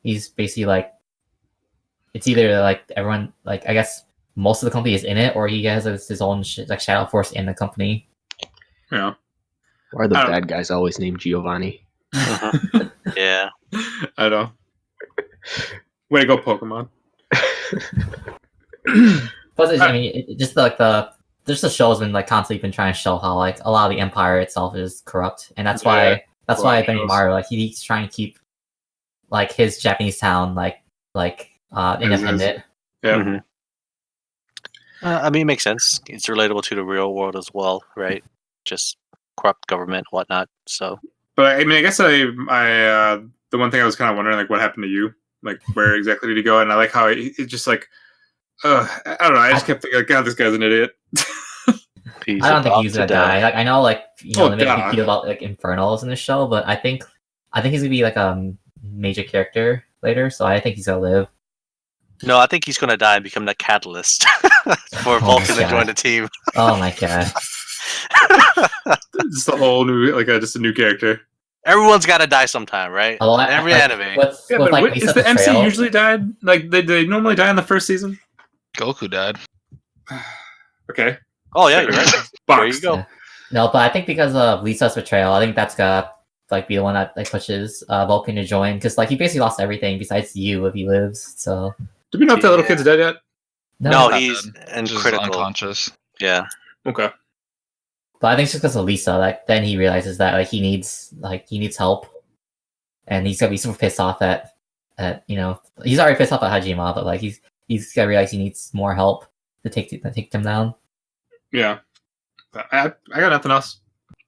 he's basically like, it's either like everyone, like I guess most of the company is in it, or he has his own like shadow force in the company. Yeah. Why are the bad guys always named Giovanni? Yeah. I know. Way to go, Pokemon. Plus, I mean, just like just the show's been like constantly been trying to show how like a lot of the empire itself is corrupt, and that's why Benimaru, like he's trying to keep like his Japanese town like independent. Yeah. I mean, it makes sense. It's relatable to the real world as well, right? Just corrupt government, whatnot. So, but I mean, I guess the one thing I was kind of wondering, like, what happened to you? Like, where exactly did he go? And I like how it just like, I don't know. I just kept thinking, like, God, this guy's an idiot. I don't think he's gonna die. Like, I know, like, they make a big deal about like infernals in the show, but I think he's gonna be like a major character later. So I think he's gonna live. No, I think he's gonna die and become the catalyst for Vulcan to join the team. Oh my god! Just a whole new, like, just a new character. Everyone's got to die sometime, right? Every anime. Is the MC usually died? Like, they normally die in the first season? Goku died. Okay. Oh yeah, you're right. There you go. Yeah. No, but I think because of Lisa's betrayal, I think that's gonna like be the one that like pushes Vulcan to join, because like he basically lost everything besides you if he lives. So do we know if that little kid's dead yet? No, he's critical, unconscious. Yeah. Okay. But I think it's just because of Lisa, like then he realizes that like he needs help, and he's gonna be super pissed off at he's already pissed off at Hajima, but like he's gonna realize he needs more help to take them down. Yeah. I got nothing else.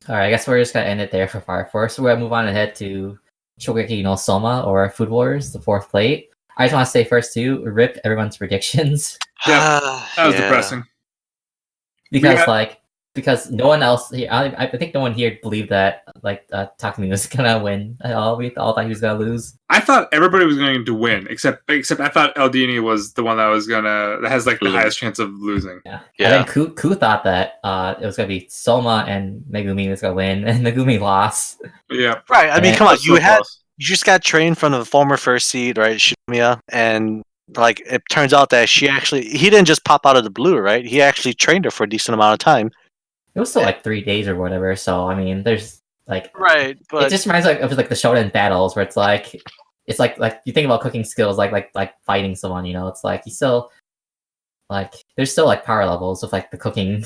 Alright, I guess we're just gonna end it there for Fire Force. So we're gonna move on ahead to Shokugeki no Souma, or Food Wars, the fourth plate. I just want to say first too, rip everyone's predictions. Yeah, that was depressing. Because no one else here, I think no one here believed that like Takumi was gonna win at all. We all thought he was gonna lose. I thought everybody was going to win, except I thought Eldini was the one that has like the highest chance of losing. Yeah. And then Ku thought that it was gonna be Soma and Megumi was gonna win, and Megumi lost. Yeah. Right. I mean, come on, you just got trained from the former first seed, right, Shinomiya, and like it turns out that he didn't just pop out of the blue, right? He actually trained her for a decent amount of time. It was still like 3 days or whatever, so I mean, there's like but it just reminds me of like the shonen battles where it's like you think about cooking skills like fighting someone, it's like you still like there's still like power levels of like the cooking.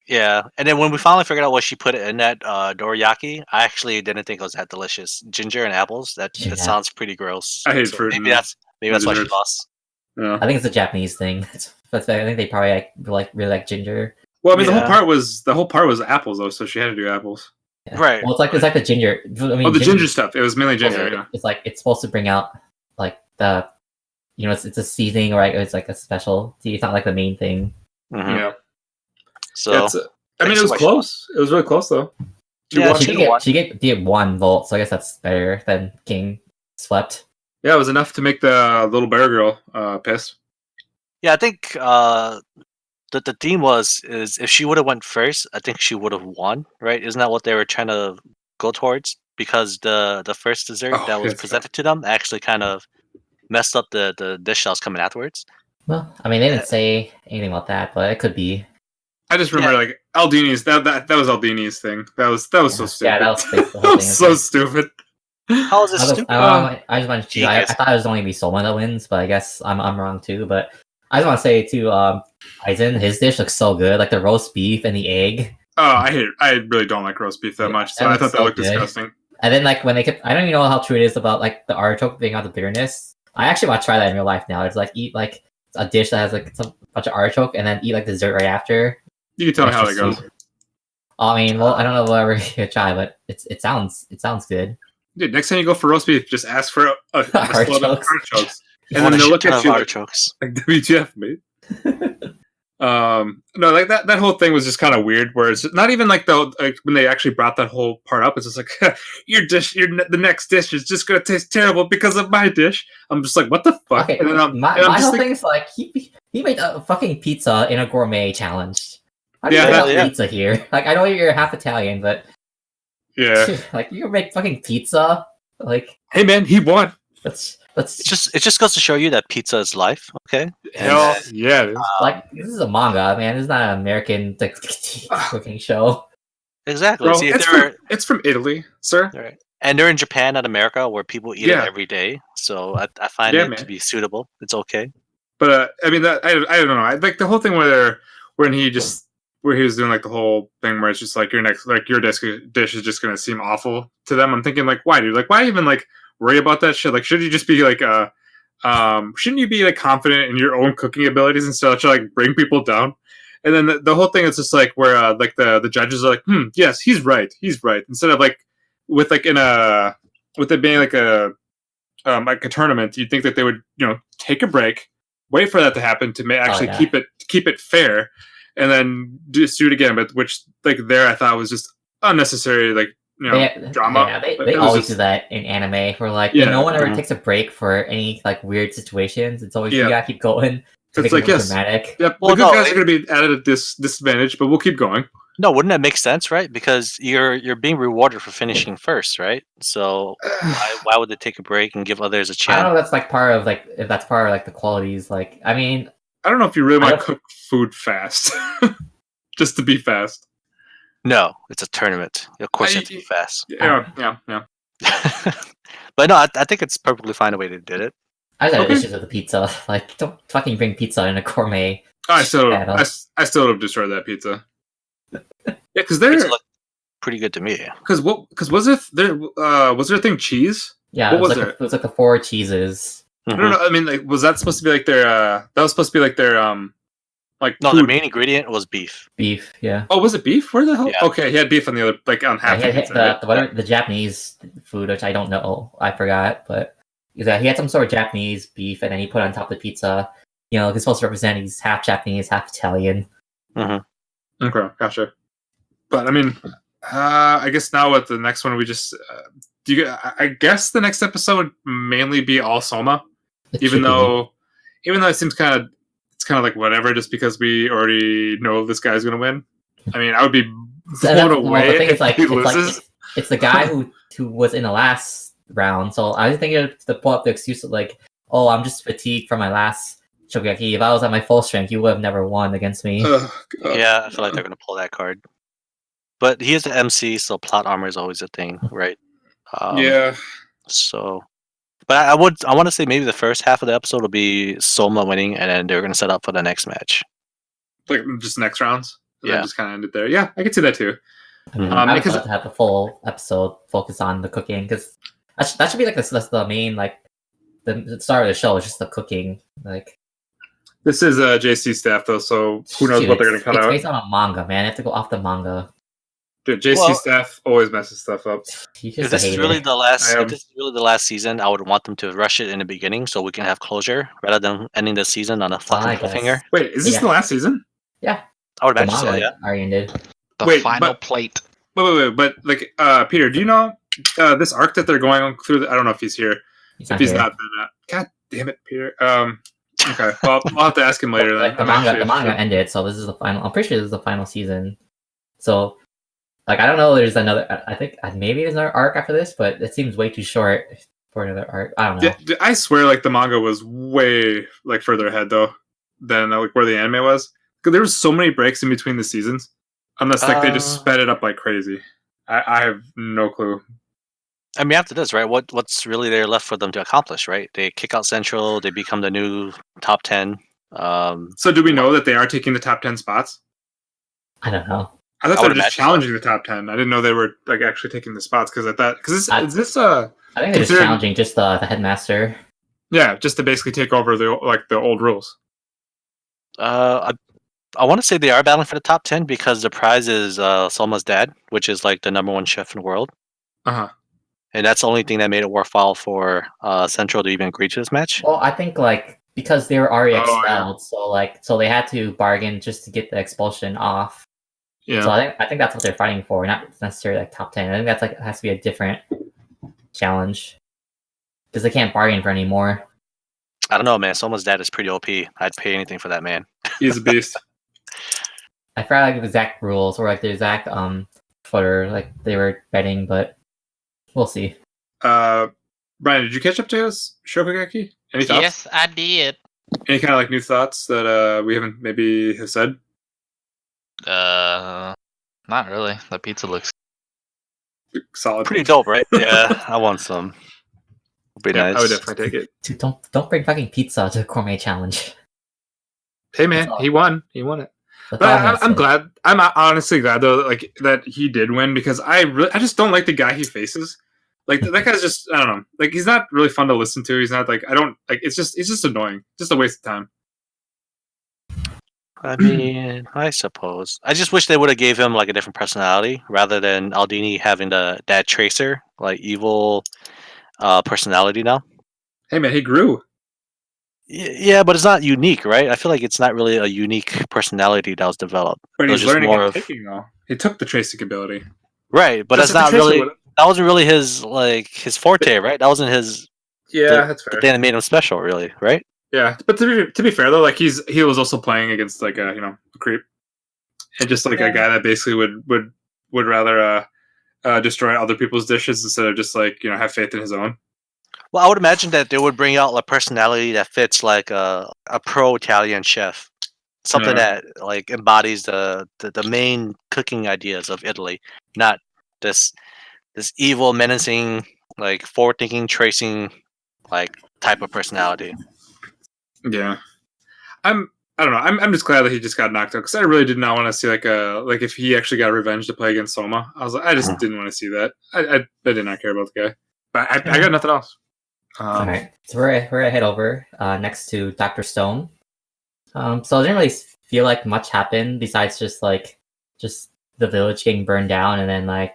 Yeah, and then when we finally figured out what she put in that dorayaki, I actually didn't think it was that delicious. Ginger and apples. That sounds pretty gross. I hate fruit. Maybe that's why she lost. Yeah. I think it's a Japanese thing. But I think they probably really like ginger. Well, I mean, the whole part was apples though, so she had to do apples. Yeah. Right. Well, it's like the ginger. I mean, the ginger stuff. It was mainly ginger. Yeah. It's like it's supposed to bring out like the, it's a seasoning, right? It's like a specialty. It's not like the main thing. Mm-hmm. Yeah. So I mean, it was close. It was really close though. She get 1 vote, so I guess that's better than King swept. Yeah, it was enough to make the little bear girl pissed. Yeah, I think the theme is if she would have went first, I think she would have won, right? Isn't that what they were trying to go towards? Because the first dessert that was presented to them actually kind of messed up the dish that was coming afterwards. Well, I mean, they didn't say anything about that, but it could be. I just remember like Aldini's that was Aldini's thing. That was so stupid. Yeah, that was so stupid. How is this stupid? I just wanted to. I thought it was only gonna be Soma that wins, but I guess I'm wrong too. But I just want to say too, Aizen, his dish looks so good, like the roast beef and the egg. Oh, I really don't like roast beef that much, so I thought that looked disgusting. And then like when they kept, I don't even know how true it is about like the artichoke being out the bitterness. I actually want to try that in real life now. It's like eat like a dish that has like a bunch of artichoke and then eat like dessert right after. You can tell me how that goes. I mean, well, I don't know whatever you try, but it sounds good. Dude, next time you go for roast beef, just ask for artichokes. And then they'll look at you artichokes. Like WTF, mate. No, like that whole thing was just kind of weird. Where it's not even like when they actually brought that whole part up, it's just like the next dish is just gonna taste terrible because of my dish. I'm just like, what the fuck? Okay, and then my whole thing is like he made a fucking pizza in a gourmet challenge. How do you have pizza here? Like I know you're half Italian, but Yeah. Like you can make fucking pizza. Like Hey man, he won. that's It just goes to show you that pizza is life. Okay. Hell yeah, it is. like this is a manga, man. This is not an American like, cooking show. Exactly. Bro, See, if it's from Italy, sir. right. And they're in Japan, not America, where people eat Yeah. it every day. So I find Yeah, it man. to be suitable. It's okay. But I mean, I don't know. I like the whole thing where he was doing like the whole thing where it's just like your dish is just gonna seem awful to them. I'm thinking like, why, dude? Like, why even like worry about that shit? Like, should you just be like, shouldn't you be like confident in your own cooking abilities instead of trying to like bring people down? And then the whole thing is just like where like the judges are like, yes, he's right, instead of like with it being like a tournament, you'd think that they would take a break, wait for that to happen to actually keep it fair, and then just do it again. But which like there I thought was just unnecessary, like drama. Yeah, they always do that in anime where like no one ever Mhm. takes a break for any like weird situations. It's always Yeah. you gotta keep going. To It's make like, it yes. dramatic. Yep, Well, the good no, guys are going to be at a disadvantage, but we'll keep going. No, wouldn't that make sense, right? Because you're being rewarded for finishing first, right? So why would they take a break and give others a I chance? don't know if that's like part of like if that's part of like the qualities. Like I mean, I don't know if you really I want to don't- cook food fast, just to be fast. No, it's a tournament. Of course, you have to be fast. Yeah. But no, I think it's perfectly fine the way they did it. I just had Okay. issues with the pizza. Like don't fucking bring pizza in a gourmet. I still battle. would have destroyed that pizza. Yeah, because Pizza looked pretty good to me. because was there a thing cheese? Yeah, What it was was like it? it was like the 4 cheeses. I don't know. I mean, like, was that supposed to be like their? That was supposed to be like their like No, food. the main ingredient was beef. Beef, yeah. Oh, was it beef? Where the hell? Yeah. Okay, he had beef on the other, like on half Yeah, the he pizza. had right? the Japanese food, which I don't know. I forgot, but he had some sort of Japanese beef, and then he put it on top of the pizza. It's supposed to represent he's half Japanese, half Italian. Okay, gotcha. But I mean, I guess now with the next one, we just I guess the next episode would mainly be all Souma, It even should be. though it seems kind of like whatever, just because we already know this guy's gonna win. I mean, I would be blown away the thing if is, like, he it's loses. it's the guy who was in the last round. So I was thinking to pull up the excuse of like, oh, I'm just fatigued from my last Shokugeki. If I was at my full strength, you would have never won against me. God. Yeah, I feel like they're gonna pull that card. But he is the MC, so plot armor is always a thing, right? Yeah. So, but I want to say maybe the first half of the episode will be Soma winning, and then they're gonna set up for the next match. Like just next rounds. And Yeah. then just kind of ended there. Yeah, I could see that too. I would because- love to have the full episode focus on the cooking because that should be like the main like the start of the show is just the cooking. Like This is JC staff though, so who knows dude, what they're gonna cut it's out. based on a manga, man. I have to go off the manga. Dude, JC Well- staff always messes stuff up. You If just this is hate really it. the last, I am. if this is really the last season, I would want them to rush it in the beginning so we can have closure rather than ending the season on a fucking I guess. cliffhanger. Wait, is this Yeah. the last season? I would The imagine so. manga Yeah. already ended. The Wait, final but- plate. Wait, but like, Peter, do you know this arc that they're going on through? I don't know if he's here. He's If not he's here. not, then God damn it, Peter. Okay, well, I'll have to ask him later. Then Like the I'm manga, actually the manga interested. ended, so this is the final. I'm pretty sure this is the final season. So, like, I don't know. There's another. I think maybe there's another arc after this, but it seems way too short for another arc. I don't know. I swear, like the manga was way like further ahead though than like where the anime was. Because there was so many breaks in between the seasons, unless like they just sped it up like crazy. I have no clue. I mean, after this, right? What's really there left for them to accomplish, right? They kick out Central. They become the new top 10. So do we know that they are taking the top 10 spots? I don't know. I thought I they would were just imagine so. challenging the top 10. I didn't know they were like actually taking the spots because I thought is I- this I think they're just Consider- challenging just the headmaster. yeah, just to basically take over the old rules. I want to say they are battling for the top 10 because the prize is Soma's dad, which is like the #1 chef in the world. Uh-huh. And that's the only thing that made it worthwhile for Central to even agree to this match. Well, I think like because they were already Oh, yeah. expelled, so they had to bargain just to get the expulsion off. Yeah. So I think that's what they're fighting for, not necessarily like top 10. I think that's like has to be a different challenge because they can't bargain for any more. I don't know, man. Soma's dad is pretty OP. I'd pay anything for that man. He's a beast. I forgot like the exact rules or like the exact for like they were betting, but we'll see. Brian, did you catch up to us, Shokugeki? Any thoughts? Yes, I did. Any kind of like new thoughts that we haven't maybe have said? Not really. The pizza looks. Solid. Pretty dope, right? Yeah, I want some. Would be Yeah, nice. I would definitely take it. Dude, don't bring fucking pizza to the gourmet challenge. Hey man, That's all. he won. He won it. That's But all gonna I'm say. glad. I'm honestly glad though, like that he did win because I just don't like the guy he faces. Like that guy's just I don't know. Like he's not really fun to listen to. He's not like I don't like. It's just annoying. Just a waste of time. I mean, I suppose. I just wish they would have gave him like a different personality rather than Aldini having that tracer, like evil personality now. Hey man, he grew. Yeah, but it's not unique, right? I feel like it's not really a unique personality that was developed. But It was he's just learning more and of taking though. He took the tracing ability. right, but Just that's if the not tracer really would've- that wasn't really his his forte, right? That wasn't his Yeah, that's the fair. thing that made him special, really, right? Yeah, but to be fair though, like he was also playing against like a creep, and just like a guy that basically would rather destroy other people's dishes instead of just like have faith in his own. Well, I would imagine that they would bring out a personality that fits like a pro Italian chef, something Yeah. that like embodies the main cooking ideas of Italy, not this evil, menacing, like forward-thinking, tracing, like type of personality. Yeah, I don't know. I'm just glad that he just got knocked out because I really did not want to see like if he actually got revenge to play against Souma. I was like, I just didn't want to see that. I did not care about the guy, but I got nothing else. All right, so we're gonna head over next to Dr. Stone. So it didn't really feel like much happened besides just the village getting burned down, and then like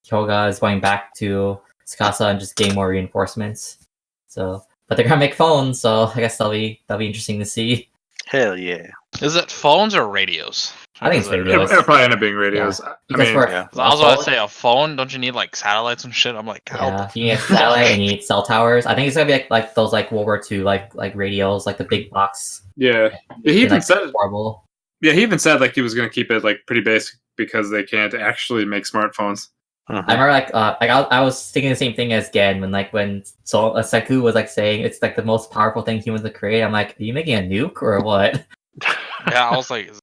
Hyoga is going back to Tsukasa and just getting more reinforcements. So, but they're gonna make phones, so I guess that'll be interesting to see. Hell yeah! Is it phones or radios? I think it's radios. It'll probably end up being radios. Because I mean, for yeah. I was about to say a phone. Don't you need like satellites and shit? I'm like, how yeah, the you need satellite and you need cell towers. I think it's gonna be like those like World War II like radios, like the big box. yeah. He even like, said portable. Yeah, he even said like he was going to keep it like pretty basic because they can't actually make smartphones. I remember I was thinking the same thing as Gen when Senku was like saying it's like the most powerful thing humans could create. I'm like, are you making a nuke or what? Yeah, I was like, is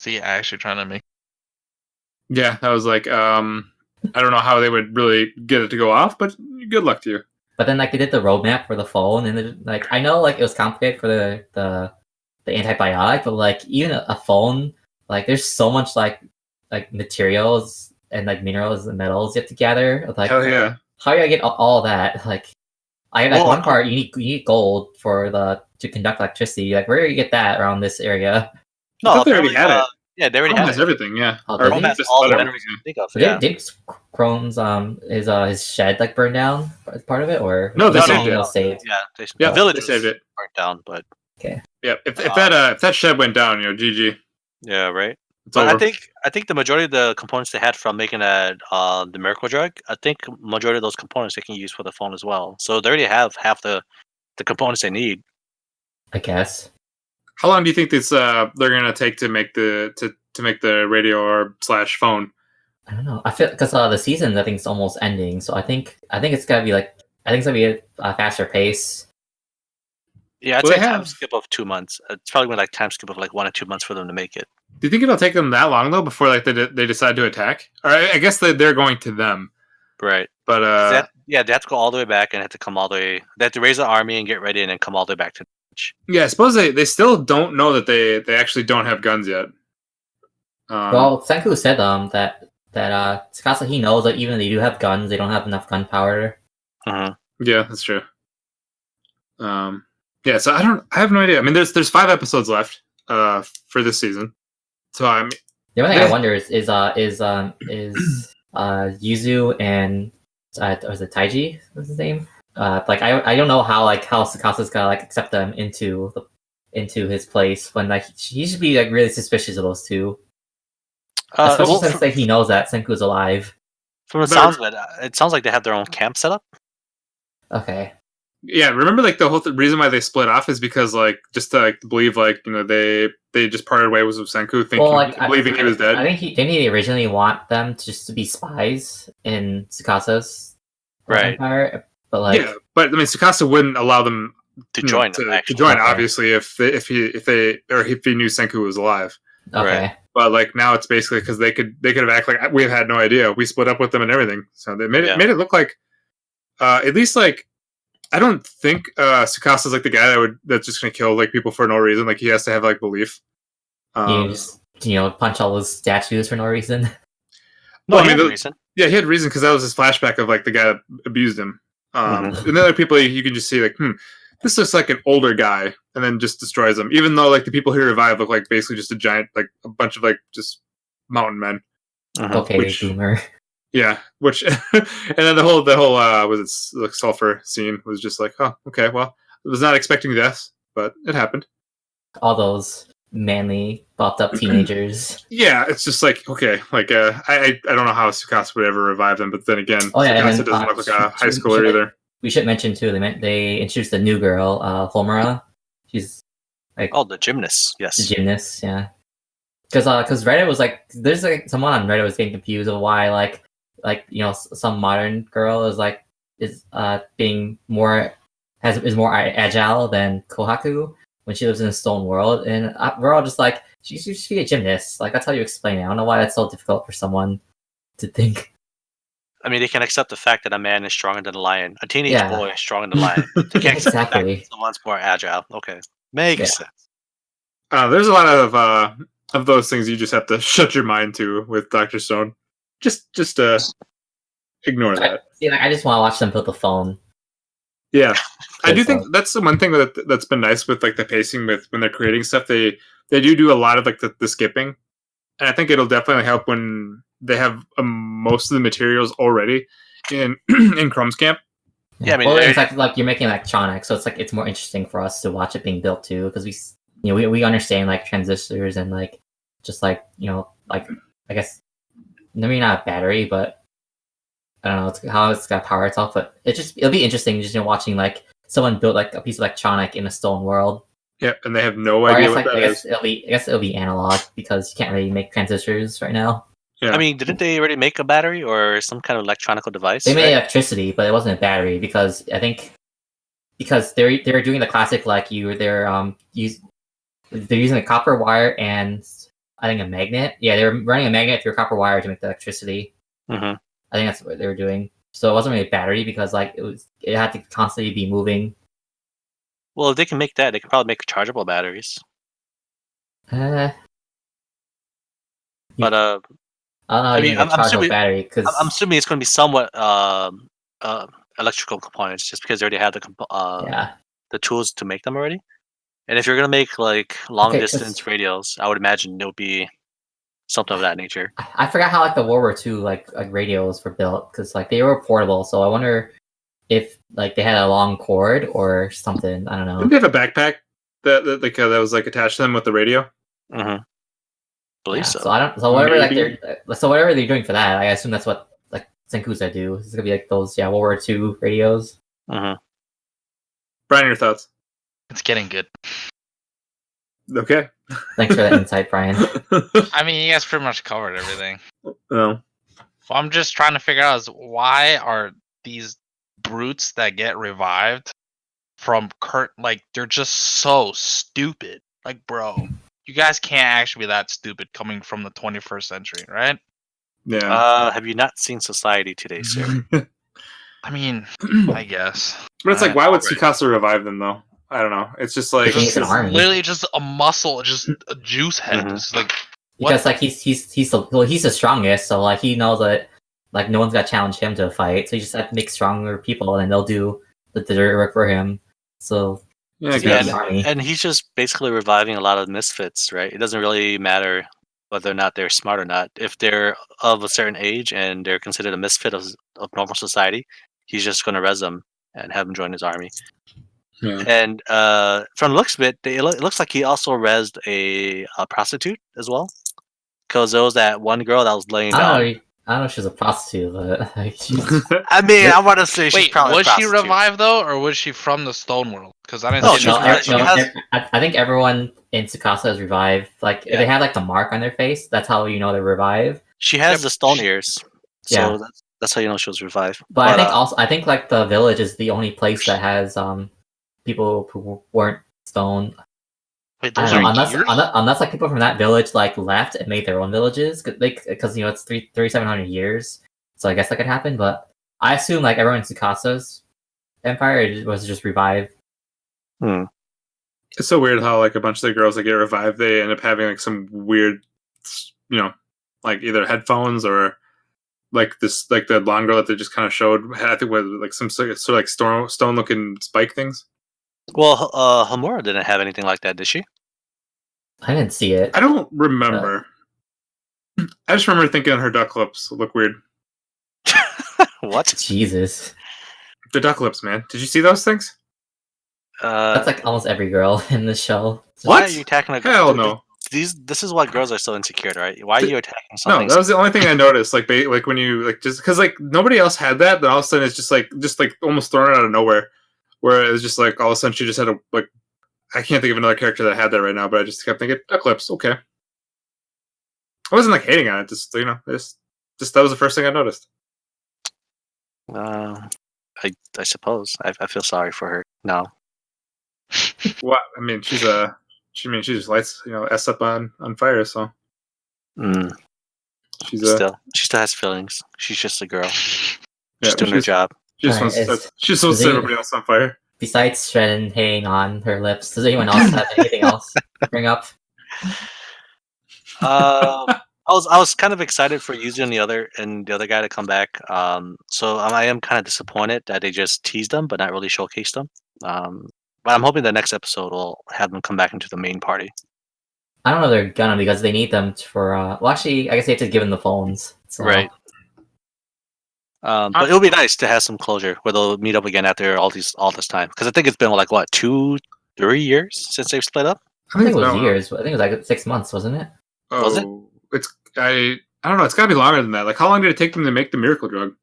he actually trying to make? Yeah, I was like, I don't know how they would really get it to go off, but good luck to you. But then like they did the roadmap for the phone, and like I know like it was complicated for the antibiotic, but like even a phone, like there's so much like materials and like minerals and metals you have to gather. Like, Hell yeah. how do I get all that? Like, one part you need gold to conduct electricity. Like, where do you get that around this area? I thought they already had it. Yeah, they already Chrome had has it. everything, yeah. Oh, Or does he? Has just all the about minerals you everything, can think of. So Yeah. did Chrome's his shed like burn down as part of it, or No, they was saved all it. saved? Yeah, Yeah, the village they saved it. burnt down, but Yeah, if that shed went down, GG. yeah, right. It's But over. I think the majority of the components they had from making that the miracle drug, I think majority of those components they can use for the phone as well. So they already have half the components they need. I guess. How long do you think this they're gonna take to make the radio or / phone? I don't know. I feel because the season I think is almost ending, so I think it's gonna be a faster pace. Yeah, I'd Well, say they time have- skip of 2 months. It's probably been like time skip of like 1 or 2 months for them to make it. Do you think it'll take them that long though before like they decide to attack? Or I guess they're going to them, Right. but they have to go all the way back and have to come all the way. They have to raise the army and get ready and then come all the way back to the beach. yeah, I suppose they still don't know that they actually don't have guns yet. Well, Senku said that Tsukasa, he knows that even if they do have guns, they don't have enough gunpowder. Yeah, that's true. Yeah, so I have no idea. I mean, there's 5 episodes left for this season, so I'm The only thing I wonder is Yuzu and was it Taiji? What's his name? Like I don't know how Tsukasa's gonna like accept them into his place when like he should be like really suspicious of those two, especially since like he knows that Senku's alive. From the sounds of it, it sounds like they have their own camp set up. Okay. Yeah, remember like the whole reason why they split off is because like just to like believe like they just parted ways with Senku, thinking believing he was dead. I think didn't he originally want them just to be spies in Tsukasa's empire, but like but I mean Tsukasa wouldn't allow them to join. To join, obviously, if he knew Senku was alive. Okay. Right. But like now it's basically because they could have acted like we've had no idea. We split up with them and everything, so they made it look like at least like. I don't think Tsukasa's like the guy that's just gonna kill like people for no reason. Like he has to have like belief. You just punch all those statues for no reason. No, he had reason. Yeah, he had reason because that was his flashback of like the guy that abused him. And the other people you can just see like, this looks like an older guy, and then just destroys them. Even though like the people he revived look like basically just a giant like a bunch of like just mountain men. Okay, boomer. Yeah, which and then the whole was it like sulfur scene was just like, oh, okay, well, I was not expecting this, but it happened. All those manly, buffed up teenagers. Yeah, it's just like okay, like I don't know how Tsukasa would ever revive them, but then again, Tsukasa doesn't look like a high schooler either. We should mention too. They introduced a new girl, Homura. She's like the gymnast. Yes, the gymnast. Yeah, because Reddit was like, there's like someone on Reddit was getting confused of why like some modern girl is being more agile than Kohaku when she lives in a stone world, and we're all just like, she should be a gymnast. Like that's how you explain it. I don't know why that's so difficult for someone to think. I mean, they can accept the fact that a man is stronger than a lion. A teenage boy is stronger than a lion. They can't accept the fact that someone's more agile. Okay, makes sense. There's a lot of those things you just have to shut your mind to with Dr. Stone. Just ignore that. I just want to watch them build the phone. Yeah, I do think that's the one thing that's been nice with like the pacing with when they're creating stuff. They do a lot of like the skipping, and I think it'll definitely help when they have most of the materials already in Chrome's camp. Yeah, I mean, it's like you're making electronics, so it's like it's more interesting for us to watch it being built too, because we understand like transistors and like just like like I guess. Maybe not a battery, but I don't know how it's got power itself. But it'll be interesting just watching like someone build like a piece of electronic in a stone world. Yeah, and they have no idea what that is. I guess it'll be analog because you can't really make transistors right now. Yeah. I mean, didn't they already make a battery or some kind of electronic device? They made electricity, but it wasn't a battery because I think they're doing the classic like they're using a copper wire and I think a magnet. Yeah, they were running a magnet through a copper wire to make the electricity. Mm-hmm. I think that's what they were doing. So it wasn't really a battery because like it had to constantly be moving. Well, if they can make that, they can probably make chargeable batteries. But I don't know. I mean, I'm assuming battery because I'm assuming it's going to be somewhat electrical components, just because they already have the tools to make them already. And if you're gonna make like long distance radios, I would imagine it would be something of that nature. I forgot how like the World War II like radios were built because like they were portable. So I wonder if like they had a long cord or something. I don't know. Didn't they have a backpack that was like attached to them with the radio? Mm-hmm. Believe so. So I don't. So whatever whatever they're doing for that, I assume that's what like Senkusa do. It's gonna be like those World War II radios. Mm-hmm. Brian, your thoughts? It's getting good. Okay. Thanks for that insight, Brian. I mean, you guys pretty much covered everything. Oh. What I'm just trying to figure out is why are these brutes that get revived from like they're just so stupid. Like, bro, you guys can't actually be that stupid coming from the 21st century, right? Yeah. Have you not seen Society today, sir? I mean, I guess. But it's like, why would Tsukasa revive them though? I don't know. It's just like it's an army. Literally just a muscle, just a juice head. Mm-hmm. It's like because like he's the strongest, so like he knows that like no one's gonna challenge him to a fight, so he just has to make stronger people, and they'll do the dirt work for him. So and he's just basically reviving a lot of misfits, right? It doesn't really matter whether or not they're smart or not. If they're of a certain age and they're considered a misfit of normal society, he's just going to res them and have them join his army. Yeah. And from the looks of it, it looks like he also resed a prostitute as well. Because there was that one girl that was laying down. I don't know if she's a prostitute, but like, she's I mean, I want to say she's Wait, probably was a she prostitute. revived though, or was she from the Stone World? Because I didn't No, see she's anything. not. She has- I think everyone in Tsukasa is revived. Like if Yeah. they have like the mark on their face, that's how you know they're revived. She has Yep. the stone ears, so Yeah. that's how you know she was revived. But I think like the village is the only place that has people who weren't stone. Wait, I those don't know, are years? unless like people from that village like left and made their own villages, because you know it's 3,700 years, so I guess that could happen. But I assume like everyone in Tsukasa's empire was just revived. It's so weird how like a bunch of the girls that get revived, they end up having like some weird, you know, like either headphones or like this, like the blonde girl that they just kind of showed. I think with like some sort of like stone looking spike things. Well, Hamura didn't have anything like that, did she? I didn't see it. I don't remember. I just remember thinking her duck lips look weird. What? Jesus, The duck lips, man. Did you see those things? that's like almost every girl in this show. Why What? are you attacking a girl? Hell no. This is why girls are so insecure, right? Why are you attacking No, something? that was the only thing I noticed. Like, like when you like just because like nobody else had that, then all of a sudden it's just like almost thrown out of nowhere. Where it was just like all of a sudden she just had a like I can't think of another character that had that right now, but I just kept thinking duck lips. Okay, I wasn't like hating on it. Just you know, just that was the first thing I noticed. I suppose I feel sorry for her. No, What I mean, she just lights S up on fire. So she's she still has feelings. She's just a girl. She's doing her she's- job. She just Alright, wants she just wants to set everybody else on fire. Besides Shen hanging on her lips, does anyone else have anything else to bring up? I was kind of excited for Yuzu and the other guy to come back. So I am kind of disappointed that they just teased them, but not really showcased them. But I'm hoping the next episode will have them come back into the main party. I don't know if they're gonna, because they need them for. Well, actually, I guess they have to give them the phones. So. Right. But it'll be nice to have some closure where they'll meet up again after all this time. Because I think it's been like what 2-3 years since they've split up. I think it was No. years. I think it was like 6 months, wasn't it? Was it? It's I don't know. It's got to be longer than that. Like, how long did it take them to make the miracle drug?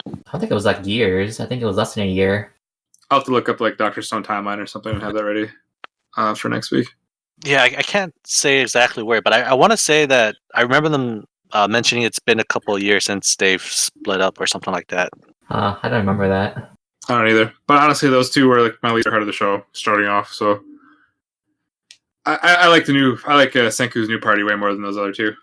I don't think it was like years. I think it was less than a year. I'll have to look up like Dr. Stone timeline or something and have that ready for next week. Yeah, I can't say exactly where, but I want to say that I remember them mentioning it's been a couple of years since they've split up or something like that. I don't remember that. I don't either. But honestly, those two were like my least part of the show starting off. So I like Senku's new party way more than those other two.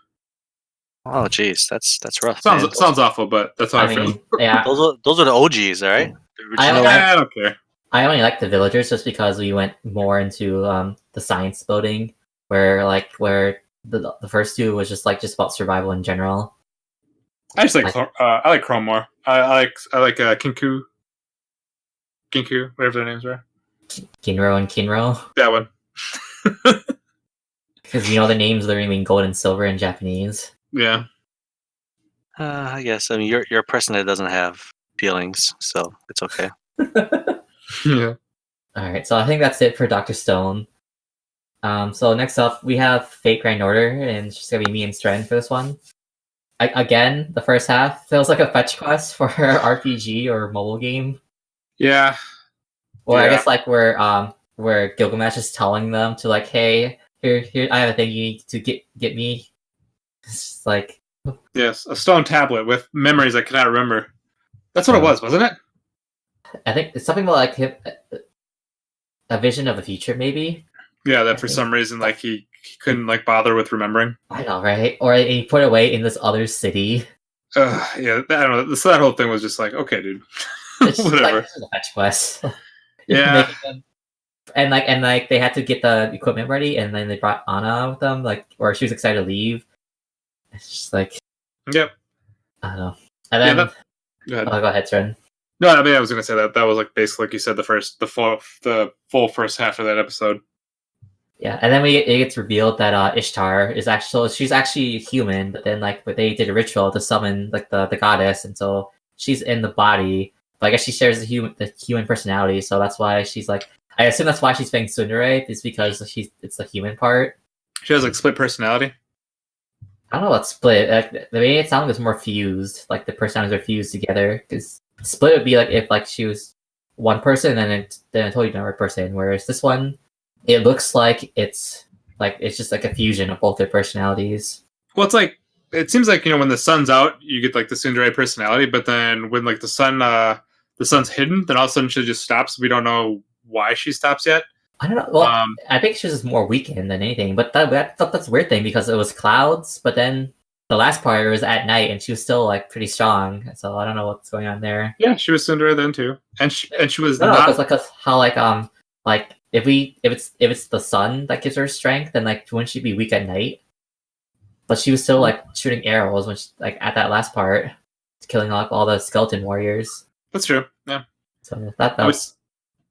Oh, jeez, that's rough. man. Sounds awful, but that's how I, I feel. mean, yeah, Those are the OGs, all right? The I original- like- I don't care. I only like the villagers just because we went more into the science building, where the first two was just about survival in general. I just like I like Chrome more. I like Kinku, whatever their names were. Kinro and Kinro, That one. because the names literally mean gold and silver in Japanese. Yeah. I guess. I mean, you're a person that doesn't have feelings, so it's okay. Yeah. All right, so I think that's it for Dr. Stone. So next up, we have Fate Grand Order, and it's just gonna be me and Stren for this one. Again, the first half feels like a fetch quest for an RPG or mobile game, Yeah. or I Yeah. guess like where Gilgamesh is telling them to like, hey, here, I have a thing you need to get me. It's just like, Yes. A stone tablet with memories I cannot remember. That's what it was, wasn't it? I think it's something about like a vision of the future, maybe. Yeah, that for some reason like he couldn't like bother with remembering. I know, right? Or he put it away in this other city. Yeah, I don't know. So that whole thing was just like, okay, dude. It's just Whatever. like, this is a fetch quest. Yeah. Making them- and they had to get the equipment ready, and then they brought Anna with them, or she was excited to leave. It's just like, Yep. I don't know. And then Go ahead. go ahead, Trent. No, I mean I was gonna say that was like basically like you said the full first half of that episode. Yeah, and then it gets revealed that Ishtar is she's actually human, but then but they did a ritual to summon like the goddess, and so she's in the body. But I guess she shares the human personality, so that's why she's like. I assume that's why she's playing tsundere, is because it's the human part. She has like split personality. I don't know what split. The way it sounded was more fused. Like the personalities are fused together. Because split would be like if like she was one person and then a totally different person. Whereas this one, it looks like it's just like a fusion of both their personalities. Well, it's like it seems like when the sun's out, you get like the tsundere personality, but then when like the sun's hidden, then all of a sudden she just stops. We don't know why she stops yet. I don't know. Well, I think she's just more weakened than anything. But that's a weird thing because it was clouds, but then the last part was at night, and she was still like pretty strong. So I don't know what's going on there. Yeah, she was tsundere then too, and she was No, not. because how like if it's the sun that gives her strength, then like wouldn't she be weak at night? But she was still like shooting arrows when she, like at that last part, killing like all the skeleton warriors. That's true. Yeah. So that was.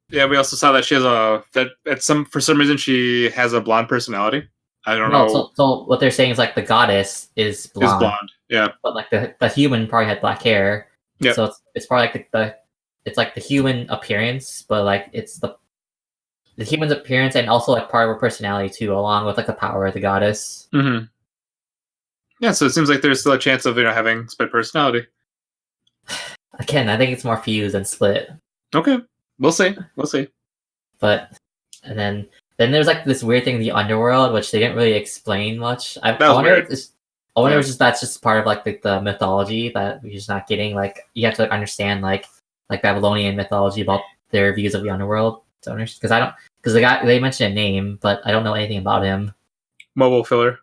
Yeah, we also saw that she has for some reason she has a blonde personality. I don't know. So what they're saying is like the goddess is blonde. Is blonde, yeah. But like the human probably had black hair. Yeah. So it's probably like it's like the human appearance, but like it's the human's appearance and also like part of her personality too, along with like the power of the goddess. Mm-hmm. Yeah, so it seems like there's still a chance of having split personality. Again, I think it's more fused than split. Okay. We'll see. But and then there's like this weird thing in the Underworld, which they didn't really explain much. I wonder if that's just part of like the mythology that we're just not getting. Like you have to understand like Babylonian mythology about their views of the Underworld. Because they mentioned a name, but I don't know anything about him. Mobile filler.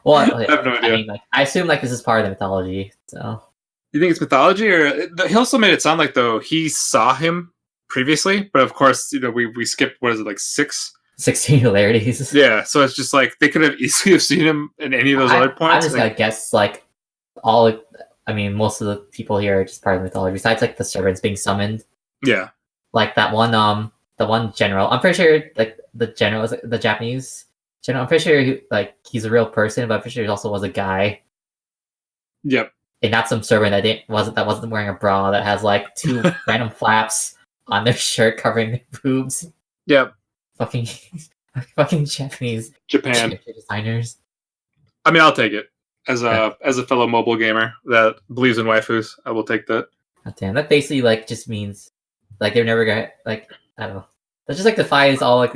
Well, I have no idea. I mean, I assume like this is part of the mythology. So. You think it's mythology, or he also made it sound like though he saw him previously, but of course, we skipped what is it like 6 singularities? Yeah, so it's just like they could have easily have seen him in any of those other points. I'm just gonna guess like most of the people here are just part of the mythology, besides like the servants being summoned. Yeah, like that one the one general. I'm pretty sure like the general is the Japanese general. I'm pretty sure he's a real person, but I'm pretty sure he also was a guy. Yep. And not some servant that wasn't wearing a bra that has like 2 random flaps on their shirt covering their boobs. Yep. Fucking Japanese Japan designers. I mean, I'll take it as a fellow mobile gamer that believes in waifus. I will take that. God damn, that basically like just means like they're never gonna like I don't know. That just like defies all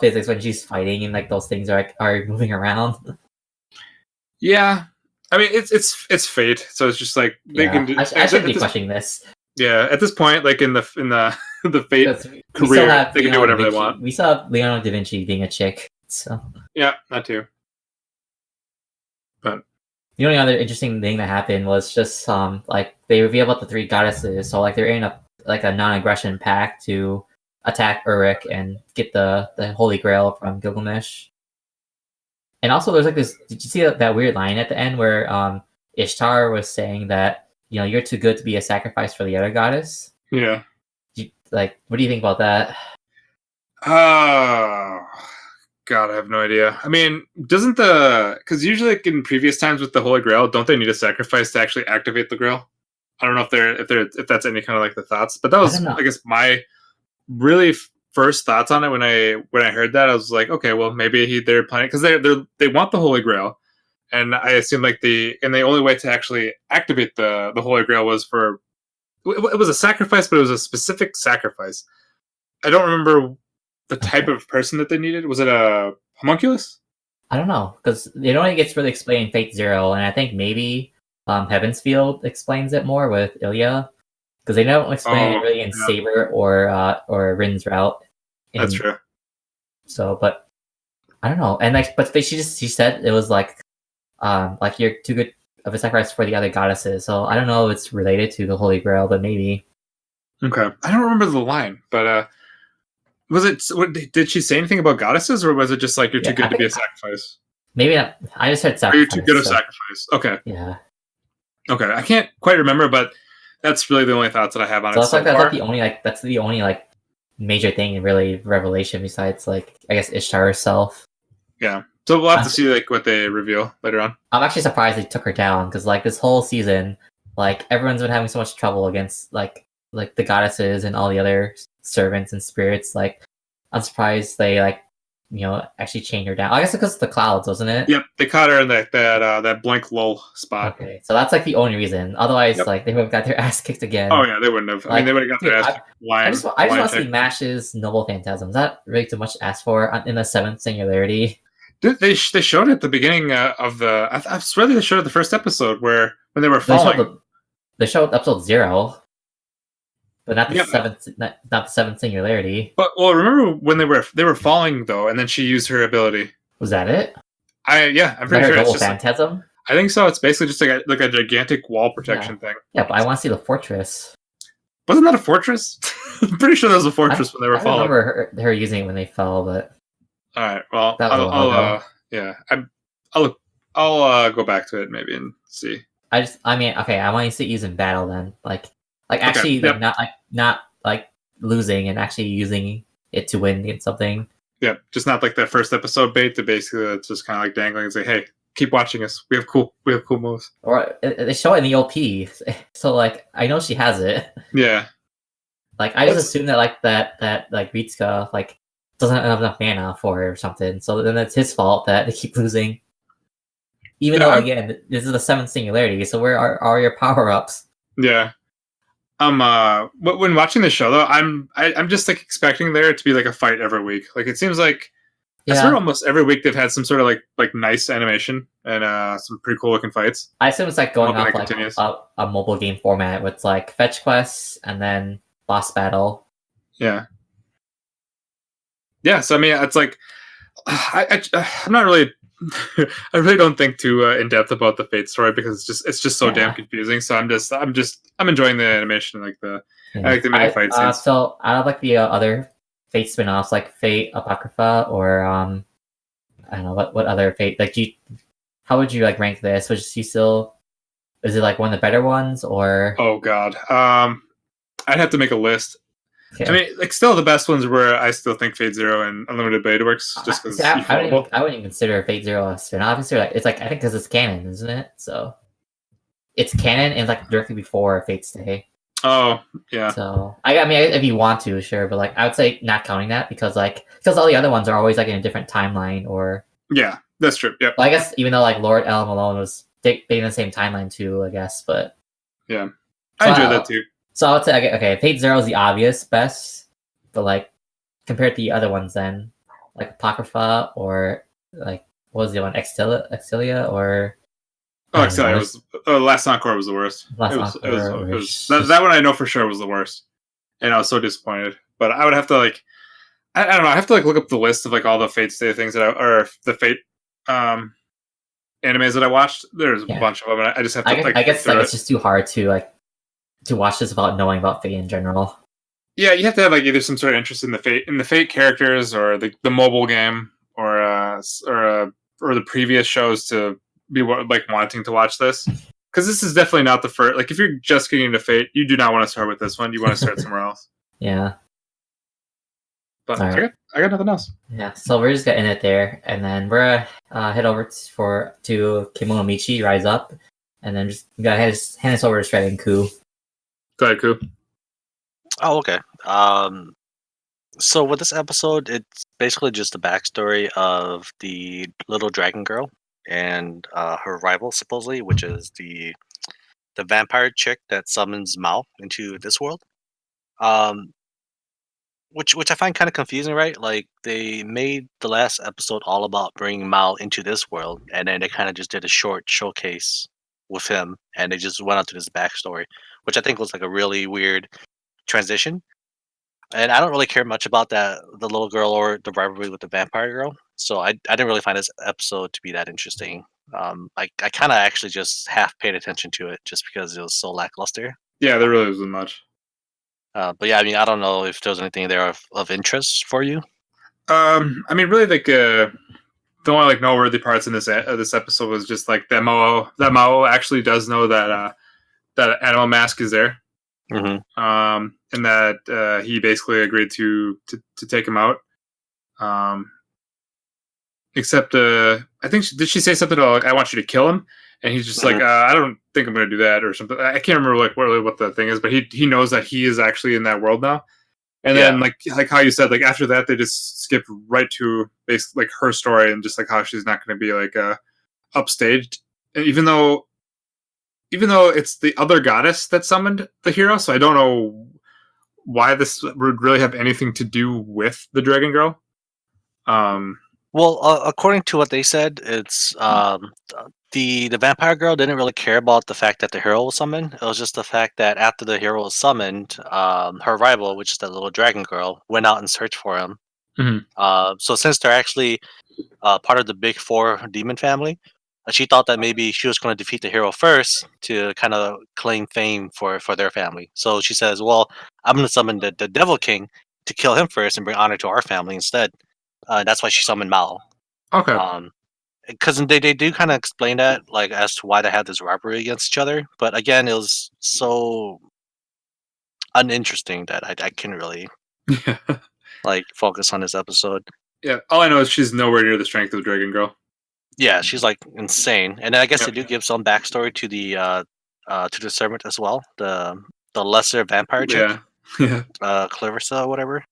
physics when she's fighting and like those things are moving around. Yeah. I mean, it's fate, so it's just like they can. I shouldn't be questioning this. Yeah, at this point, like in the fate career, they can do whatever they want. We saw Leonardo da Vinci being a chick, so yeah, that too. But the only other interesting thing that happened was just like they reveal about the 3 goddesses, so like they're in a non-aggression pact to attack Uruk and get the Holy Grail from Gilgamesh. And also, there's like this. Did you see that weird line at the end where Ishtar was saying that you're too good to be a sacrifice for the other goddess? Yeah. What do you think about that? Oh God, I have no idea. I mean, because usually like in previous times with the Holy Grail, don't they need a sacrifice to actually activate the Grail? I don't know if that's any kind of like the thoughts, but that was I guess my really first thoughts on it when I heard that. I was like, okay, well maybe they're planning because they want the Holy Grail, and I assume like the only way to actually activate the Holy Grail was for it was a sacrifice, but it was a specific sacrifice. I don't remember the type of person that they needed. Was it a homunculus? I don't know because it only gets really explained in Fate Zero, and I think maybe Heaven's Field explains it more with Ilya. Because they don't explain it really in Saber or Rin's route. That's true. So, but I don't know. And but she said it was like you're too good of a sacrifice for the other goddesses. So I don't know if it's related to the Holy Grail, but maybe. Okay, I don't remember the line, but was it? Did she say anything about goddesses, or was it just like you're too good to be a sacrifice? Maybe not. I just heard sacrifice. Are you too good of sacrifice? Okay. Yeah. Okay, I can't quite remember, but. That's really the only thoughts that I have on it. So that's the only major thing in really Revelation besides I guess Ishtar herself. Yeah. So we'll have to see what they reveal later on. I'm actually surprised they took her down because this whole season, everyone's been having so much trouble against like the goddesses and all the other servants and spirits. I'm surprised they actually chain her down. I guess because of the clouds, wasn't it? Yep, they caught her in that blank lull spot. Okay, so that's like the only reason. Otherwise, Yep. like they would have got their ass kicked again. Oh yeah, they wouldn't have. I mean, they would have got their ass kicked. I just want to see Mash's Noble Phantasm. Is that really too much to ask for in the 7th singularity? They showed it at the beginning of the. I swear they showed it the first episode when they were falling. They showed episode 0, but not the 7th. Not the 7th singularity. But remember when they were falling though, and then she used her ability. Was that it? I'm pretty sure it's just Phantasm. I think so. It's basically just like a gigantic wall protection thing. Yeah, but I want to see the fortress. Wasn't that a fortress? I'm pretty sure that was a fortress when they were falling. I remember her using it when they fell, but. All right. Well, I'll go back to it maybe and see. I want to see it used in battle then, actually, not like losing and actually using it to win against something. Yeah, just not like that first episode bait. To basically it's just kind of like dangling and say, "Hey, keep watching us. We have cool moves." Or they show it in the OP, so like I know she has it. Yeah. Like I just assume that Ritsuka doesn't have enough mana for her or something. So then it's his fault that they keep losing. Even though again, this is the 7th singularity, so where are your power ups? Yeah. When watching the show though, I'm just like expecting there to be like a fight every week. Like it seems like I swear almost every week they've had some sort of like nice animation and some pretty cool looking fights. I assume it's like going off like a mobile game format with like fetch quests and then boss battle. Yeah. Yeah, so I mean it's like I'm not really I really don't think too in depth about the Fate story because it's just so damn confusing. So I'm enjoying the animation, I like the mini fight scenes. So out of like the other Fate spin-offs, like Fate Apocrypha or I don't know what other Fate how would you like rank this? Is it like one of the better ones or? Oh god, I'd have to make a list. Okay. I mean, like, still the best ones were I still think Fate Zero and Unlimited Blade Works just because I wouldn't even consider Fate Zero a spin-off. It's like I think because it's canon, isn't it? So it's canon and like directly before Fate's Day. Oh yeah. So I mean, if you want to, sure, but like I would say not counting that because all the other ones are always like in a different timeline or. Yeah, that's true. Yeah. Well, I guess even though like Lord L. Malone was being in the same timeline too, I guess, but. Yeah, I enjoy that too. So I would say, okay, Fate Zero is the obvious best, but like compared to the other ones, then like Apocrypha or like what was the one, Exilia or? Oh, Exilia was Last Encore was the worst. That one I know for sure was the worst, and I was so disappointed. But I would have to like, I don't know, I have to like look up the list of like all the Fate Stay things or the Fate animes that I watched. There's a bunch of them. And I just have to. I guess like it's just too hard to like. To watch this without knowing about Fate in general. Yeah, you have to have like either some sort of interest in the Fate characters or the mobile game or the previous shows to be like wanting to watch this. Because this is definitely not the first. Like if you're just getting into Fate, you do not want to start with this one. You want to start somewhere else. Yeah. But right. I got nothing else. Yeah, so we're just gonna end it there, and then we're gonna head over to Kemono Michi Rise Up, and then just gotta hand this over to Shred and Ku. Go ahead, Ku. Oh, okay. So with this episode, it's basically just the backstory of the little dragon girl and her rival, supposedly, which is the vampire chick that summons Mao into this world. Which I find kind of confusing, right? Like they made the last episode all about bringing Mao into this world, and then they kind of just did a short showcase with him, and they just went on to this backstory, which I think was like a really weird transition. And I don't really care much about the little girl or the rivalry with the vampire girl, so I didn't really find this episode to be that interesting. I kind of actually just half paid attention to it just because it was so lackluster. Yeah, there really wasn't much. But yeah, I mean, I don't know if there was anything there of interest for you. I mean, really, like the only like noteworthy parts in this episode was just like that Mao actually does know that Animal Mask is there, and that he basically agreed to take him out. Except I think did she say something about like I want you to kill him? And he's just like, I don't think I'm going to do that or something. I can't remember like what the thing is, but he knows that he is actually in that world now. And then like how you said, like after that they just skipped right to like her story and just like how she's not going to be like upstaged, and even though it's the other goddess that summoned the hero, so I don't know why this would really have anything to do with the Dragon Girl. Well, according to what they said, it's the vampire girl didn't really care about the fact that the hero was summoned. It was just the fact that after the hero was summoned, her rival, which is that little dragon girl, went out and searched for him. So since they're actually part of the big four demon family, she thought that maybe she was going to defeat the hero first to kind of claim fame for their family. So she says, well, I'm going to summon the Devil King to kill him first and bring honor to our family instead. That's why she summoned Mao. Okay. Because they do kind of explain that, like, as to why they had this rivalry against each other. But again, it was so uninteresting that I couldn't really like focus on this episode. Yeah, all I know is she's nowhere near the strength of Dragon Girl. Yeah, she's like insane. And then I guess they do give some backstory to the servant as well, the lesser vampire chick, Clarissa or whatever.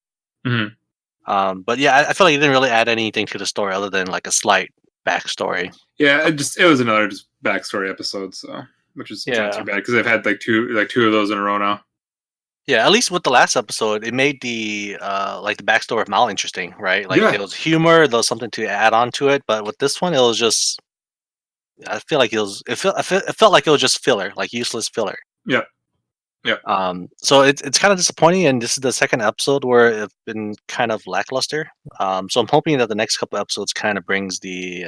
But yeah, I feel like it didn't really add anything to the story other than like a slight backstory. Yeah, it was another just backstory episode, so which is not too bad because they've had like two of those in a row now. Yeah, at least with the last episode, it made the like the backstory of Mal interesting, right? Like there was humor, there was something to add on to it. But with this one, it was just I feel like it felt like it was just filler, like useless filler. Yeah. So it's kind of disappointing, and this is the second episode where it's been kind of lackluster. So I'm hoping that the next couple episodes kind of brings the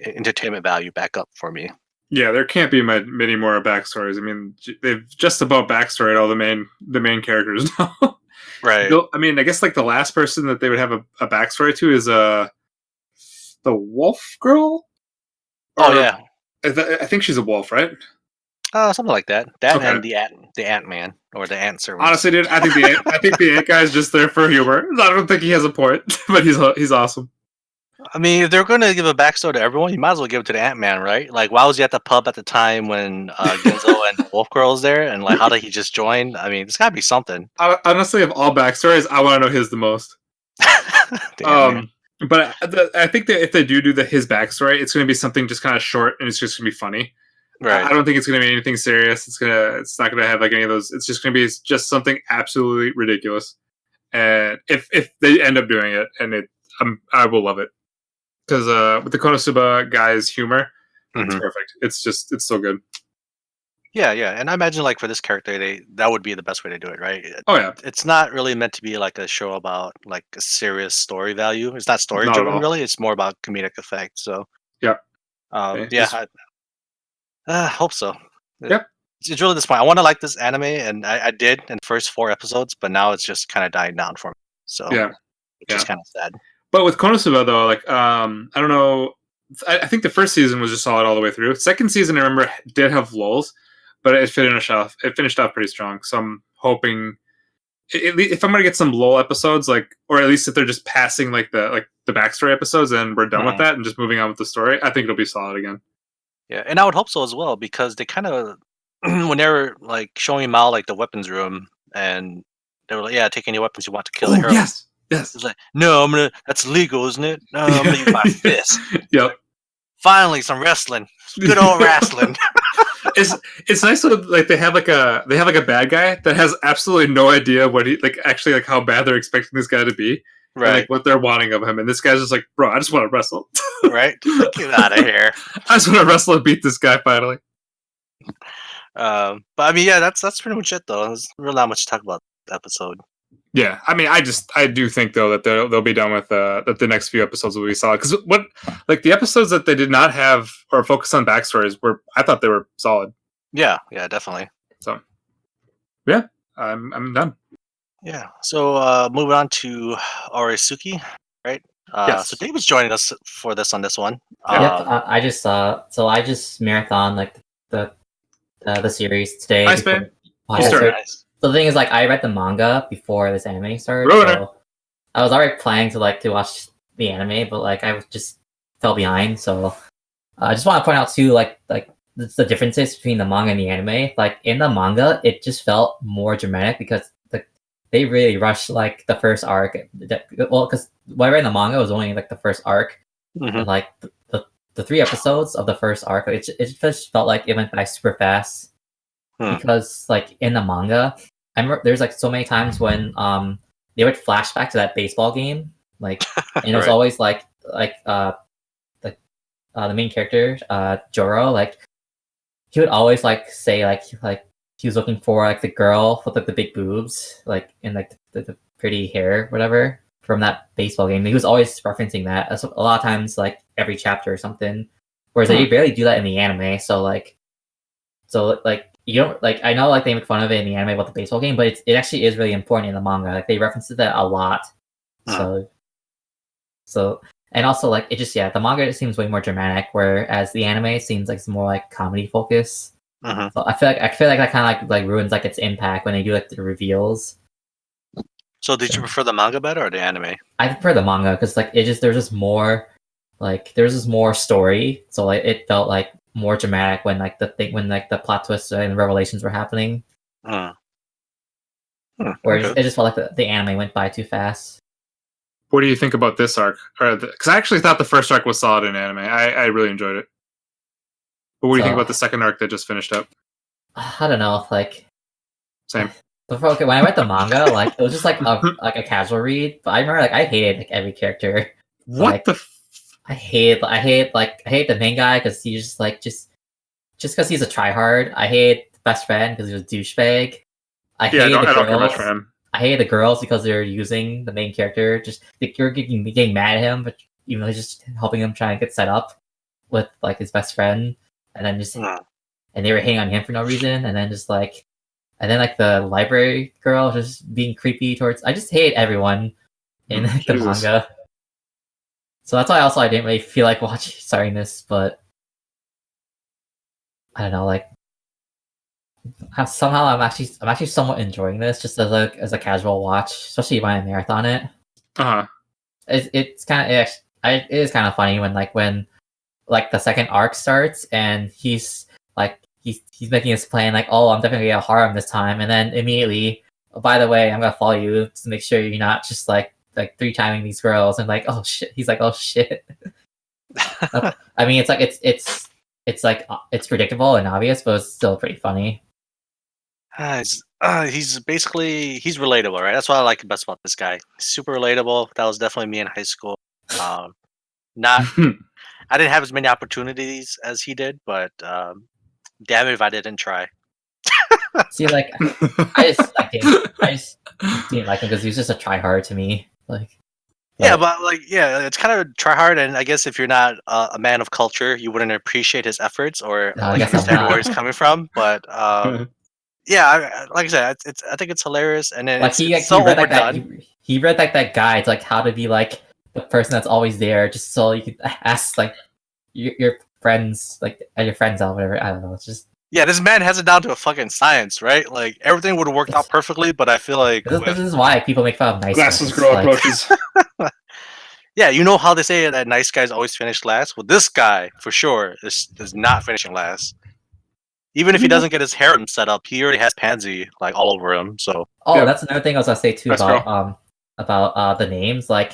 entertainment value back up for me. Yeah, there can't be many more backstories. I mean, they've just about backstoried all the main characters now. Right. I mean, I guess like the last person that they would have a backstory to is the wolf girl. Yeah. I think she's a wolf, right? Something like that. And the Ant Man or the Ant Servant. Honestly, dude, I think the Ant guy is just there for humor. I don't think he has a point, but he's awesome. I mean, if they're going to give a backstory to everyone, you might as well give it to the Ant Man, right? Like, why was he at the pub at the time when Genzo and the Wolf Girl was there, and like, how did he just join? I mean, there's got to be something. Honestly, of all backstories, I want to know his the most. But I think that if they do his backstory, it's going to be something just kind of short, and it's just going to be funny. Right. I don't think it's going to be anything serious. It's not going to have like any of those. It's just going to be just something absolutely ridiculous. And if they end up doing it, and I will love it because with the Konosuba guy's humor, it's perfect. It's so good. Yeah, and I imagine like for this character, that would be the best way to do it, right? Oh yeah, it's not really meant to be like a show about like a serious story value. It's not story driven really. It's more about comedic effect. So yeah, I hope so. Yep. It's really disappointing. I want to like this anime, and I did in the first 4 episodes, but now it's just kind of dying down for me. So which is kind of sad. But with Konosuba though, like I don't know. I think the first season was just solid all the way through. Second season, I remember, did have lulls, but it finished off pretty strong. So I'm hoping if I'm gonna get some lull episodes, like, or at least if they're just passing like the backstory episodes, and we're done with that and just moving on with the story, I think it'll be solid again. Yeah, and I would hope so as well, because they kind of when they were like showing Mao like the weapons room, and they were like, "Yeah, take any weapons you want to kill the hero." Yes. It's like, no, that's illegal, isn't it? No, I'm gonna use my fist. Yep. Finally, some wrestling. Good old wrestling. It's nice that like they have like a bad guy that has absolutely no idea what he actually how bad they're expecting this guy to be. Right. And, like what they're wanting of him, and this guy's just like, bro, I just want to wrestle. Right. Get out of here. I just want to wrestle and beat this guy finally. But I mean, yeah, that's pretty much it though. There's really not much to talk about the episode. Yeah, I mean, I do think though that they'll be done with that the next few episodes will be solid, because the episodes that they did not have or focus on backstories I thought they were solid. Yeah, definitely. So, yeah, I'm done. Yeah. So moving on to ORESUKI, right? Yes. So David's joining us for this on this one. I just marathon like the series today. Nice, man. Nice. So the thing is, like, I read the manga before this anime started, so I was already planning to watch the anime, but like I just fell behind. So I just want to point out too, like the differences between the manga and the anime. Like in the manga, it just felt more dramatic because they really rushed like the first arc. Well, because what I read in the manga was only like the first arc, and like the 3 episodes of the first arc, it just felt like it went by super fast. Because like in the manga, I remember there's like so many times when they would flash back to that baseball game, like, and it was always like the main character Joro, like he would always like say like he was looking for like the girl with like the big boobs, like in like the pretty hair, whatever, from that baseball game. He was always referencing that a lot of times, like every chapter or something. Whereas they barely do that in the anime. So like you don't like. I know like they make fun of it in the anime about the baseball game, but it actually is really important in the manga. Like they reference that a lot. So and also like it just the manga just seems way more dramatic, whereas the anime seems like it's more like comedy focus. So I feel like that kind of like ruins like its impact when they do like the reveals. So did you prefer the manga better or the anime? I prefer the manga because like there's just more story. So like it felt like more dramatic when like the plot twists and revelations were happening. Whereas it just felt like the anime went by too fast. What do you think about this arc? Because I actually thought the first arc was solid in anime. I really enjoyed it. But what do you think about the second arc that just finished up? I don't know, like same. But okay, when I read the manga, like it was just like a casual read. But I remember like I hated like every character. What like, I hate the main guy because he's just because he's a tryhard. I hate the best friend because he was a douchebag. I don't care much for him. I hate the girls because they're using the main character. Just like, you're getting mad at him, but even though he's just helping him try and get set up with like his best friend, and then just and they were hitting on him for no reason, and then the library girl just being creepy towards. I just hate everyone in the manga. So that's why also I didn't really feel like starting this, but I don't know, like somehow I'm actually somewhat enjoying this just as a casual watch, especially when I marathon it. It is kind of funny when the second arc starts and he's making his plan like, oh, I'm definitely gonna harm this time, and then immediately, oh, by the way, I'm gonna follow you to make sure you're not just like 3-timing these girls, and like, oh shit, he's like, oh shit. I mean, it's predictable and obvious, but it's still pretty funny. He's relatable, right? That's what I like best about this guy. Super relatable. That was definitely me in high school. I didn't have as many opportunities as he did, but damn it if I didn't try. See, like, I just didn't like him because he was just a tryhard to me. It's kind of try hard, and I guess if you're not a man of culture, you wouldn't appreciate his efforts or understand where he's coming from. But like I said, I think it's hilarious, and then like he read overdone. He read that guide, like how to be like the person that's always there, just so you could ask like your friends, like your friends out, whatever. I don't know. It's just this man has it down to a fucking science, right? Like everything would have worked out perfectly, but I feel like this is why people make fun of nice glasses girl approaches. Yeah, you know how they say that nice guys always finish last? Well, this guy, for sure, is not finishing last. Even if he doesn't get his harem set up, he already has pansy like all over him. So that's another thing I was gonna say too about the names. I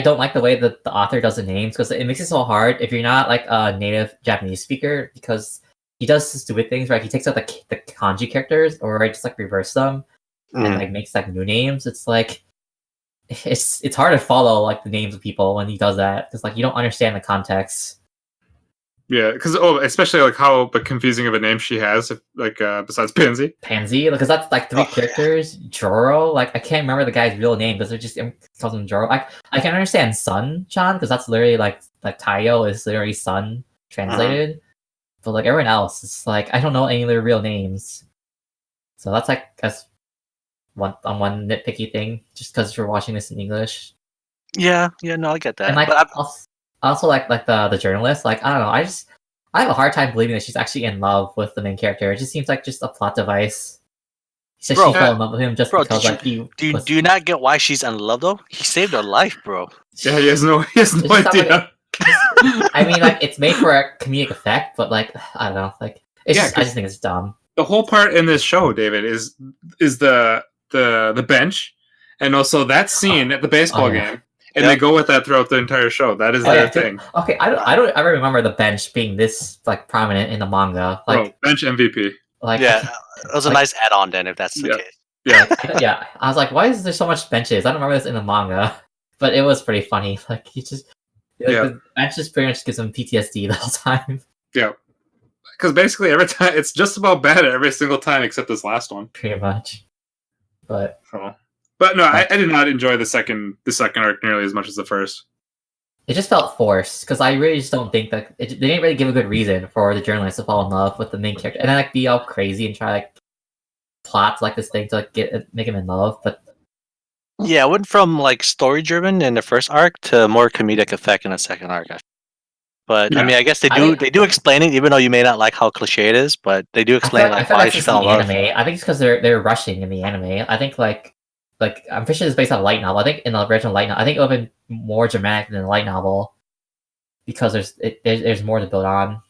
don't like the way that the author does the names because it makes it so hard if you're not like a native Japanese speaker, because he does stupid things, right? He takes out the kanji characters or just like reverse them and like makes like new names. It's like it's hard to follow like the names of people when he does that because like you don't understand the context. Yeah, because especially like how confusing of a name she has, besides Pansy, because that's like 3 characters. Joro, like I can't remember the guy's real name because it just calls him Joro. I can understand Sun-chan because that's literally like Taiyo is literally Sun translated, but like everyone else, it's like I don't know any of their real names. So that's one nitpicky thing, just because you're watching this in English. Yeah, no, I get that. And like also like the journalist, like I don't know, I have a hard time believing that she's actually in love with the main character. It just seems like just a plot device. He said she fell in love with him just because do you not get why she's in love though? He saved her life, bro. Yeah, he has no idea. I mean, like it's made for a comedic effect, but like I don't know, like I just think it's dumb. The whole part in this show, David, is the the bench, and also that scene at the baseball game, and Yep. they go with that throughout the entire show. That is their thing. Okay, I don't ever remember the bench being this like prominent in the manga. Like bench MVP. like Yeah, it was a nice add-on then, if that's the case. Yeah, I was like, why is there so much benches? I don't remember this in the manga, but it was pretty funny. Like he just the bench just pretty much gives him PTSD the whole time. Yeah, because basically every time it's just about bad every single time except this last one. Pretty much. But no, I did not enjoy the second arc nearly as much as the first. it just felt forced because I really just don't think that they didn't really give a good reason for the journalist to fall in love with the main character and then like be all crazy and try like plot like this thing to like make him in love. But Yeah, it went from like story driven in the first arc to more comedic effect in the second arc. But I mean, I guess they do explain it, even though you may not like how cliche it is. But they do explain I why she fell in love. Anime. I think it's because they're rushing in the anime. I think like I'm pretty sure it's based on a light novel. I think in the original light novel, I think it would have been more dramatic than the light novel because there's more to build on.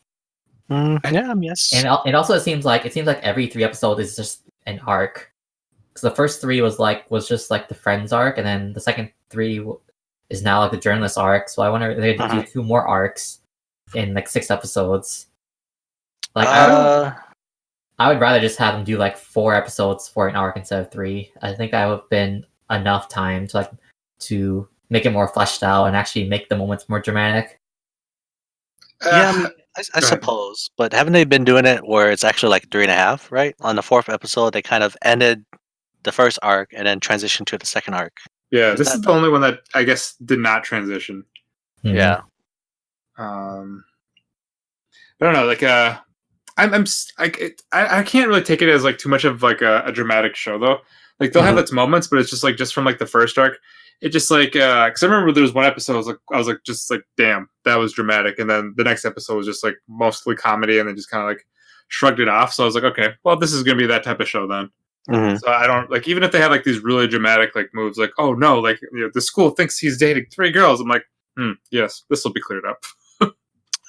Yes. And also it seems like every 3 episodes is just an arc. Because the first 3 was just like the friends arc, and then the second 3 is now like the journalist arc. So I wonder if they're gonna do 2 more arcs in like 6 episodes. Like I would rather just have them do like 4 episodes for an arc instead of 3. I think that would have been enough time to make it more fleshed out and actually make the moments more dramatic. Yeah, I mean, I suppose. But haven't they been doing it where it's actually like 3.5, right? On the 4th episode, they kind of ended the first arc and then transitioned to the second arc. Yeah, this is the only one that I guess did not transition. Mm-hmm. Yeah. I don't know. Like, I can't really take it as like too much of like a dramatic show though. Like they'll have its moments, but it's just from like the first arc. It just like because I remember there was one episode I was like damn, that was dramatic, and then the next episode was just like mostly comedy, and then just kind of like shrugged it off. So I was like, okay, well this is gonna be that type of show then. So I don't like, even if they have like these really dramatic like moves, like oh no, like the school thinks he's dating 3 girls. I'm like, yes, this will be cleared up.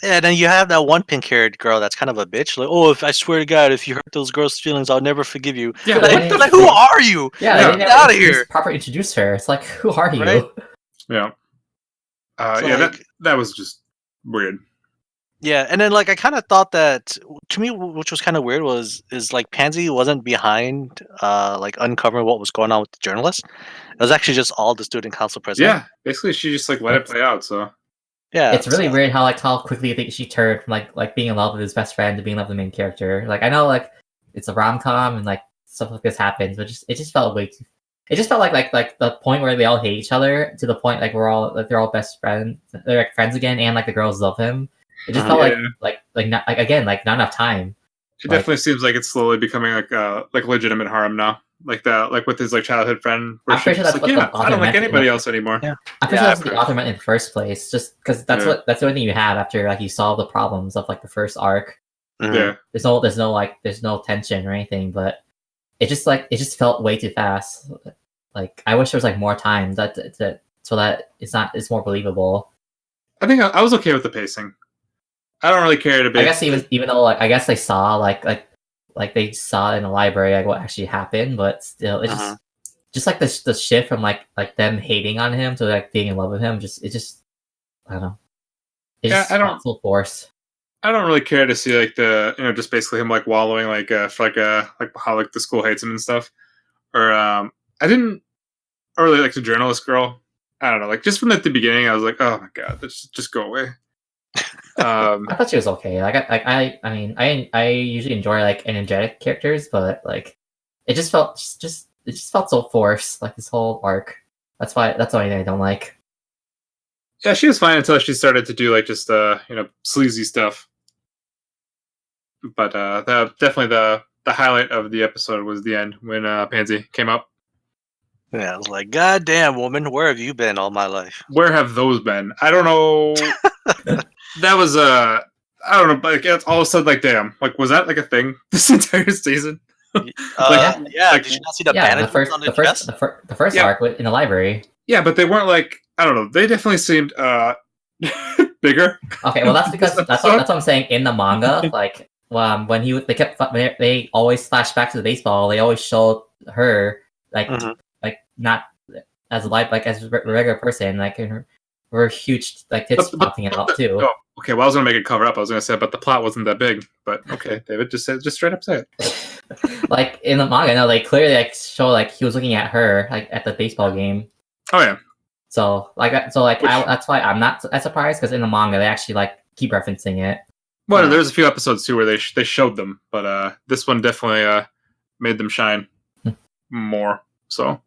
Yeah, then you have that one pink-haired girl that's kind of a bitch. Like, oh, if I swear to God, if you hurt those girls' feelings, I'll never forgive you. Yeah, like who are you? Yeah, get out of here. Properly introduce her. It's like, who are you? Right? Yeah. That was just weird. Yeah, and then like I kind of thought that to me, which was kind of weird, is like Pansy wasn't behind like uncovering what was going on with the journalist. It was actually just all the student council president. Yeah, basically she just like let it play out. So yeah, it's really weird how quickly I think she turned from like being in love with his best friend to being in love with the main character. Like I know like it's a rom-com and like stuff like this happens, but it just felt way too. It just felt like the point where they all hate each other to the point like they're all best friends, they're like friends again, and like the girls love him. It just felt like not enough time. It definitely seems like it's slowly becoming like legitimate harm now. Like that, like with his like childhood friend. I'm pretty sure that's what the author I don't like meant anybody else anymore. Yeah. I'm pretty sure that's what the author meant in the first place. Just because that's the only thing you have after like you solve the problems of like the first arc. Yeah. There's no tension or anything, but it just felt way too fast. Like I wish there was like more time so that it's more believable. I think I was okay with the pacing. I don't really care to be. I guess even though like I guess they saw like they saw in the library like what actually happened, but still it's just like the shift from like them hating on him to like being in love with him. I don't know. I don't full force. I don't really care to see like the just basically him like wallowing like for like how like the school hates him and stuff. Or I didn't really like the journalist girl. I don't know, like just from the beginning I was like, oh my god, let's just go away. I thought she was okay. I mean, I usually enjoy like energetic characters, but like it just felt so forced. Like this whole arc. That's the only thing I don't like. Yeah, she was fine until she started to do like just sleazy stuff. But definitely the highlight of the episode was the end when Pansy came up. Yeah, I was like, God damn, woman, where have you been all my life? Where have those been? I don't know. That was I don't know, like it's all of a sudden like damn, like was that like a thing this entire season? Did you not see the bandages on the chest? The first arc in the library. Yeah, but they weren't like, I don't know, they definitely seemed bigger. Okay, well that's because that's what I'm saying in the manga. Like when they always flash back to the baseball, they always showed her like Mhm. like not as as a regular person, like her huge like tits popping out too. Oh, okay. Well, I was gonna make it cover up. I was gonna say, but the plot wasn't that big. But okay, David, just straight up say it. Like in the manga, no, they clearly like show like he was looking at her like at the baseball game. Oh yeah. So that's why I'm not as surprised, because in the manga they actually like keep referencing it. Well, there's a few episodes too where they showed them, but this one definitely made them shine more. So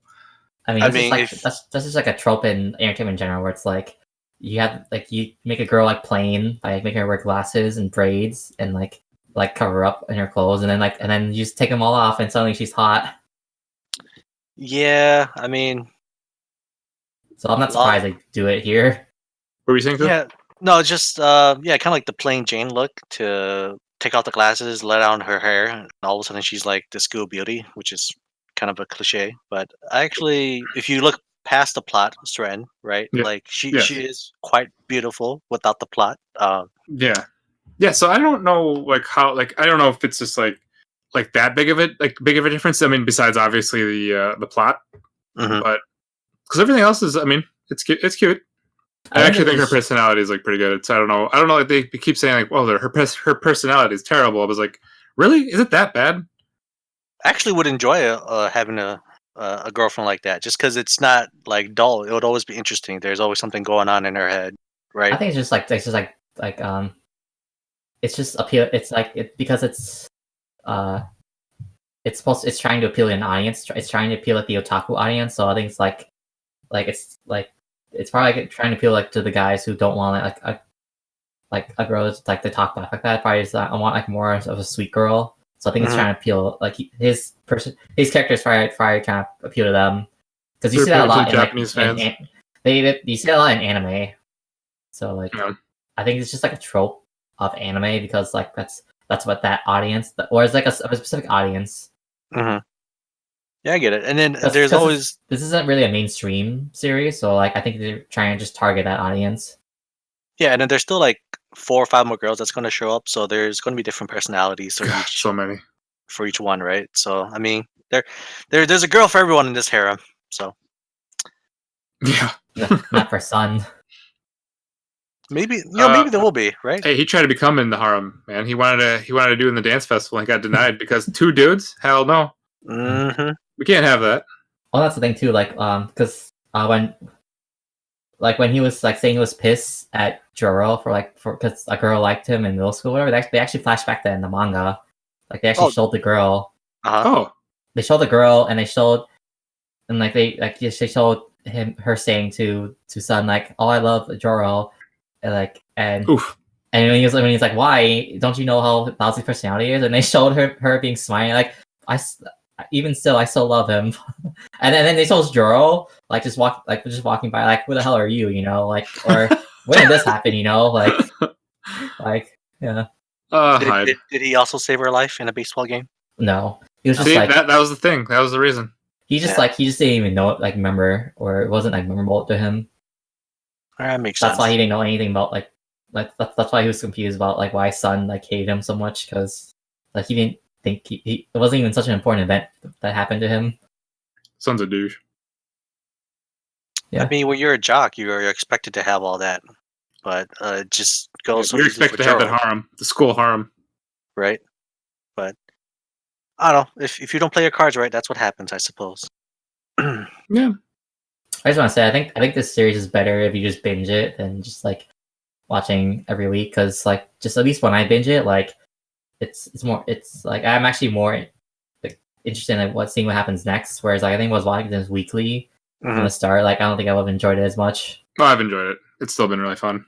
I mean, that's just like a trope in entertainment in general, where it's like you have like you make a girl like plain by making her wear glasses and braids and like cover up in her clothes, and then you just take them all off and suddenly she's hot. Yeah, I mean, So I'm not surprised they do it here. what were you saying? Phil? yeah, no, it's just kind of like the plain Jane look, to take off the glasses, let down her hair, and all of a sudden she's like the school beauty, which is kind of a cliche. But actually, if you look past the plot thread, right, Yeah. like she Yes. is quite beautiful without the plot. Yeah. So I don't know like how I don't know if it's just like that big of a difference. I mean, besides obviously the plot, Mhm. but because everything else is, I mean, it's cute. It's cute. I actually think her personality is like pretty good. So I don't know. Like they keep saying like, well, her personality is terrible. I was like, really? Is it that bad? I actually would enjoy having a girlfriend like that, just because it's not like dull. It would always be interesting. There's always something going on in her head, right? I think it's just it's just appeal. It's like because it's trying to appeal to an audience. It's trying to appeal at the otaku audience. So I think it's it's probably like trying to appeal like to the guys who don't want like a girl that's like to talk back like that. Probably just I want like more of a sweet girl. So I think it's trying to appeal like his characters probably trying to appeal to them, because you see that a lot in Japanese fans. You see that a lot in anime. So like Yeah. I think it's just like a trope of anime, because like that's what that audience, or it's like a specific audience. Mm-hmm. Yeah, I get it. And then there's 'Cause always this isn't really a mainstream series, so like I think they're trying to just target that audience. and then there's still like 4 or 5 more girls that's going to show up. So there's going to be different personalities God, so many. for each one, right? So I mean, there's a girl for everyone in this harem. So Yeah. Not for Sun. maybe maybe there will be, right? Hey, he tried to become in the harem, man. He wanted to do it in the dance festival and got denied because 2 dudes? Hell no. Mm-hmm. We can't have that. Well, that's the thing too. Like, because when he was like saying he was pissed at Joro because a girl liked him in middle school, or whatever. They actually flashed back that in the manga. Like they actually showed the girl. Oh. They showed the girl, and they showed her saying to Sun like, "Oh, I love Joro," and Oof. And when he's like, "Why? Don't you know how lousy personality is?" And they showed her being smiling, like, even still, I still love him. And then they showed Joro just walking by, like, who the hell are you? You know, like, or when did this happen? You know, yeah. Did he also save her life in a baseball game? No, he was just that was the thing. That was the reason. He just he just didn't even know it, like, remember, or it wasn't like memorable to him. That makes sense. That's why he didn't know anything about that's why he was confused about like why Sun like hated him so much, because like he didn't think it wasn't even such an important event that happened to him. Sun's a douche. Yeah. I mean, when you're a jock, you're expected to have all that, but it just goes. You're expected to have that harem, the school harem, right? But I don't know, if you don't play your cards right, that's what happens, I suppose. Yeah. I just want to say, I think this series is better if you just binge it than just like watching every week, because like just at least when I binge it, like it's like I'm actually more like interested in seeing what happens next. Whereas like I think I was watching this weekly from the start, like I don't think I would have enjoyed it as much. Well, I've enjoyed it. It's still been really fun.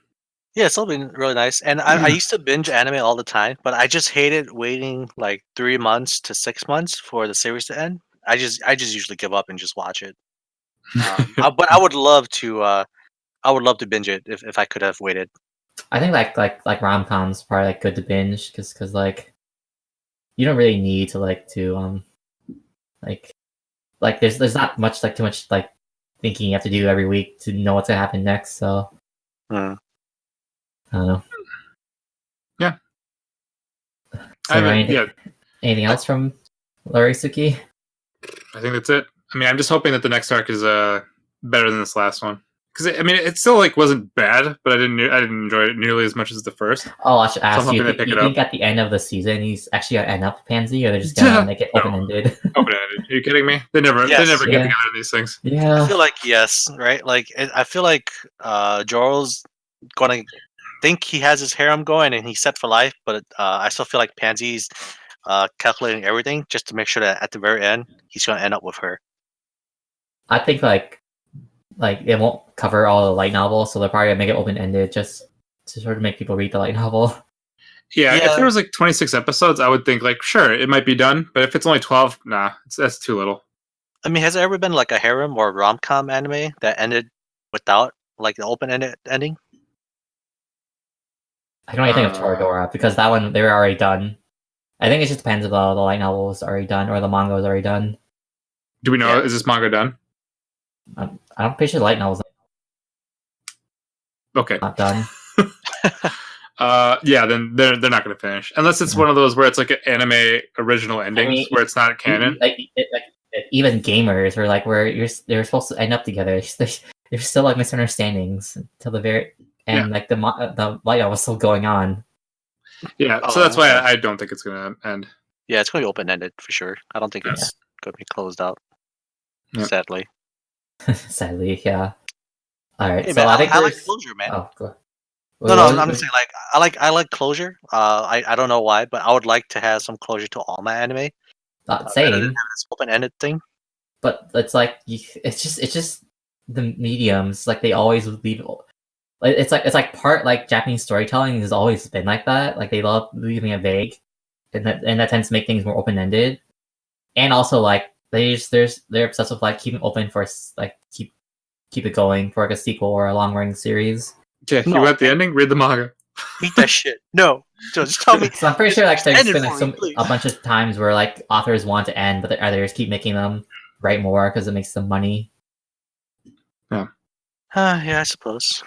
Yeah, it's still been really nice. And I used to binge anime all the time, but I just hated waiting like 3 months to 6 months for the series to end. I just usually give up and just watch it. But I would love to binge it if I could have waited. I think like rom-coms probably like good to binge, because like you don't really need to like there's not much like too much like thinking you have to do every week to know what's gonna happen next. So I don't know. Yeah. So anything else from ORESUKI? I think that's it. I mean, I'm just hoping that the next arc is better than this last one. Because I mean, it still like wasn't bad, but I didn't enjoy it nearly as much as the first. Oh, I should ask So I'm you. hoping they pick You it think up. at the end of the season he's actually gonna end up Pansy, or they're just gonna make it No. open-ended? Open-ended. Are you kidding me? They never Yes. get Yeah. together in these things. I Yeah. feel like yes, right? Like I feel like Joral's gonna think he has his harem going and he's set for life, but I still feel like Pansy's calculating everything just to make sure that at the very end he's gonna end up with her. I think like it won't cover all the light novels, so they're probably gonna make it open-ended just to sort of make people read the light novel. Yeah, Yeah. if there was like 26 episodes, I would think like sure it might be done. But if it's only 12, nah, that's too little. I mean, has there ever been like a harem or rom-com anime that ended without like the open-ended ending? I can only think of Toradora because that one they were already done. I think it just depends if the light novel was already done or the manga was already done. Do we know? Yeah. Is this manga done? I'm pretty sure the light novel's Okay. not done. Yeah, then they're not going to finish unless it's one of those where it's like an anime original endings where it's not canon. Even gamers were like where they were supposed to end up together. There's still like misunderstandings until the very end. Like the light novel was still going on. Yeah, Oh, so that's why okay. I don't think it's going to end. Yeah, it's gonna be open-ended for sure. I don't think it's gonna be closed out. Yeah. Sadly. Sadly, yeah. All right, Hey, so man, I think I like there's- closure, man. Oh, go. No, What- I'm just saying like I like closure. I don't know why, but I would like to have some closure to all my anime. Rather than same, have this open-ended thing. but it's like it's just the mediums. Like they always leave. It's like part like Japanese storytelling has always been like that. Like they love leaving it vague, and that tends to make things more open ended. And also like they're obsessed with like keeping open for like keep it going for like a sequel or a long running series. Okay, No, you want the ending? Read the manga. Eat that shit. No, just tell me. So I'm pretty sure like there's End it been like for me, please. a bunch of times where like authors want to end, but the others keep making them write more because it makes them money. Yeah, I suppose.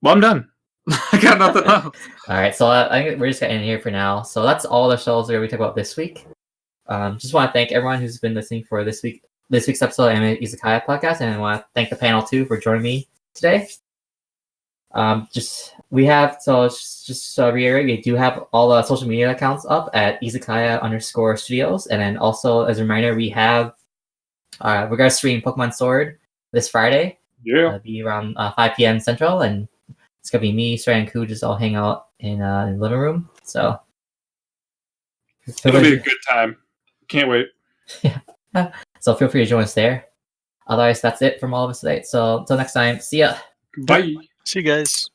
Well, I'm done. I got nothing else. All right, so I think we're just gonna end here for now. So that's all the shows that we talk about this week. Just want to thank everyone who's been listening for this week's episode of Anime Izakaya Podcast, and I want to thank the panel too for joining me today. Just reiterate, we do have all the social media accounts up at Izakaya_studios, and then also as a reminder, we're gonna stream Pokemon Sword this Friday. Yeah. It'll be around 5 p.m. Central, and it's gonna be me, Stray, and Ku just all hang out in the living room. So It'll be a good time. Can't wait. So feel free to join us there. Otherwise, that's it from all of us today. So until next time, see ya. Bye. See you guys.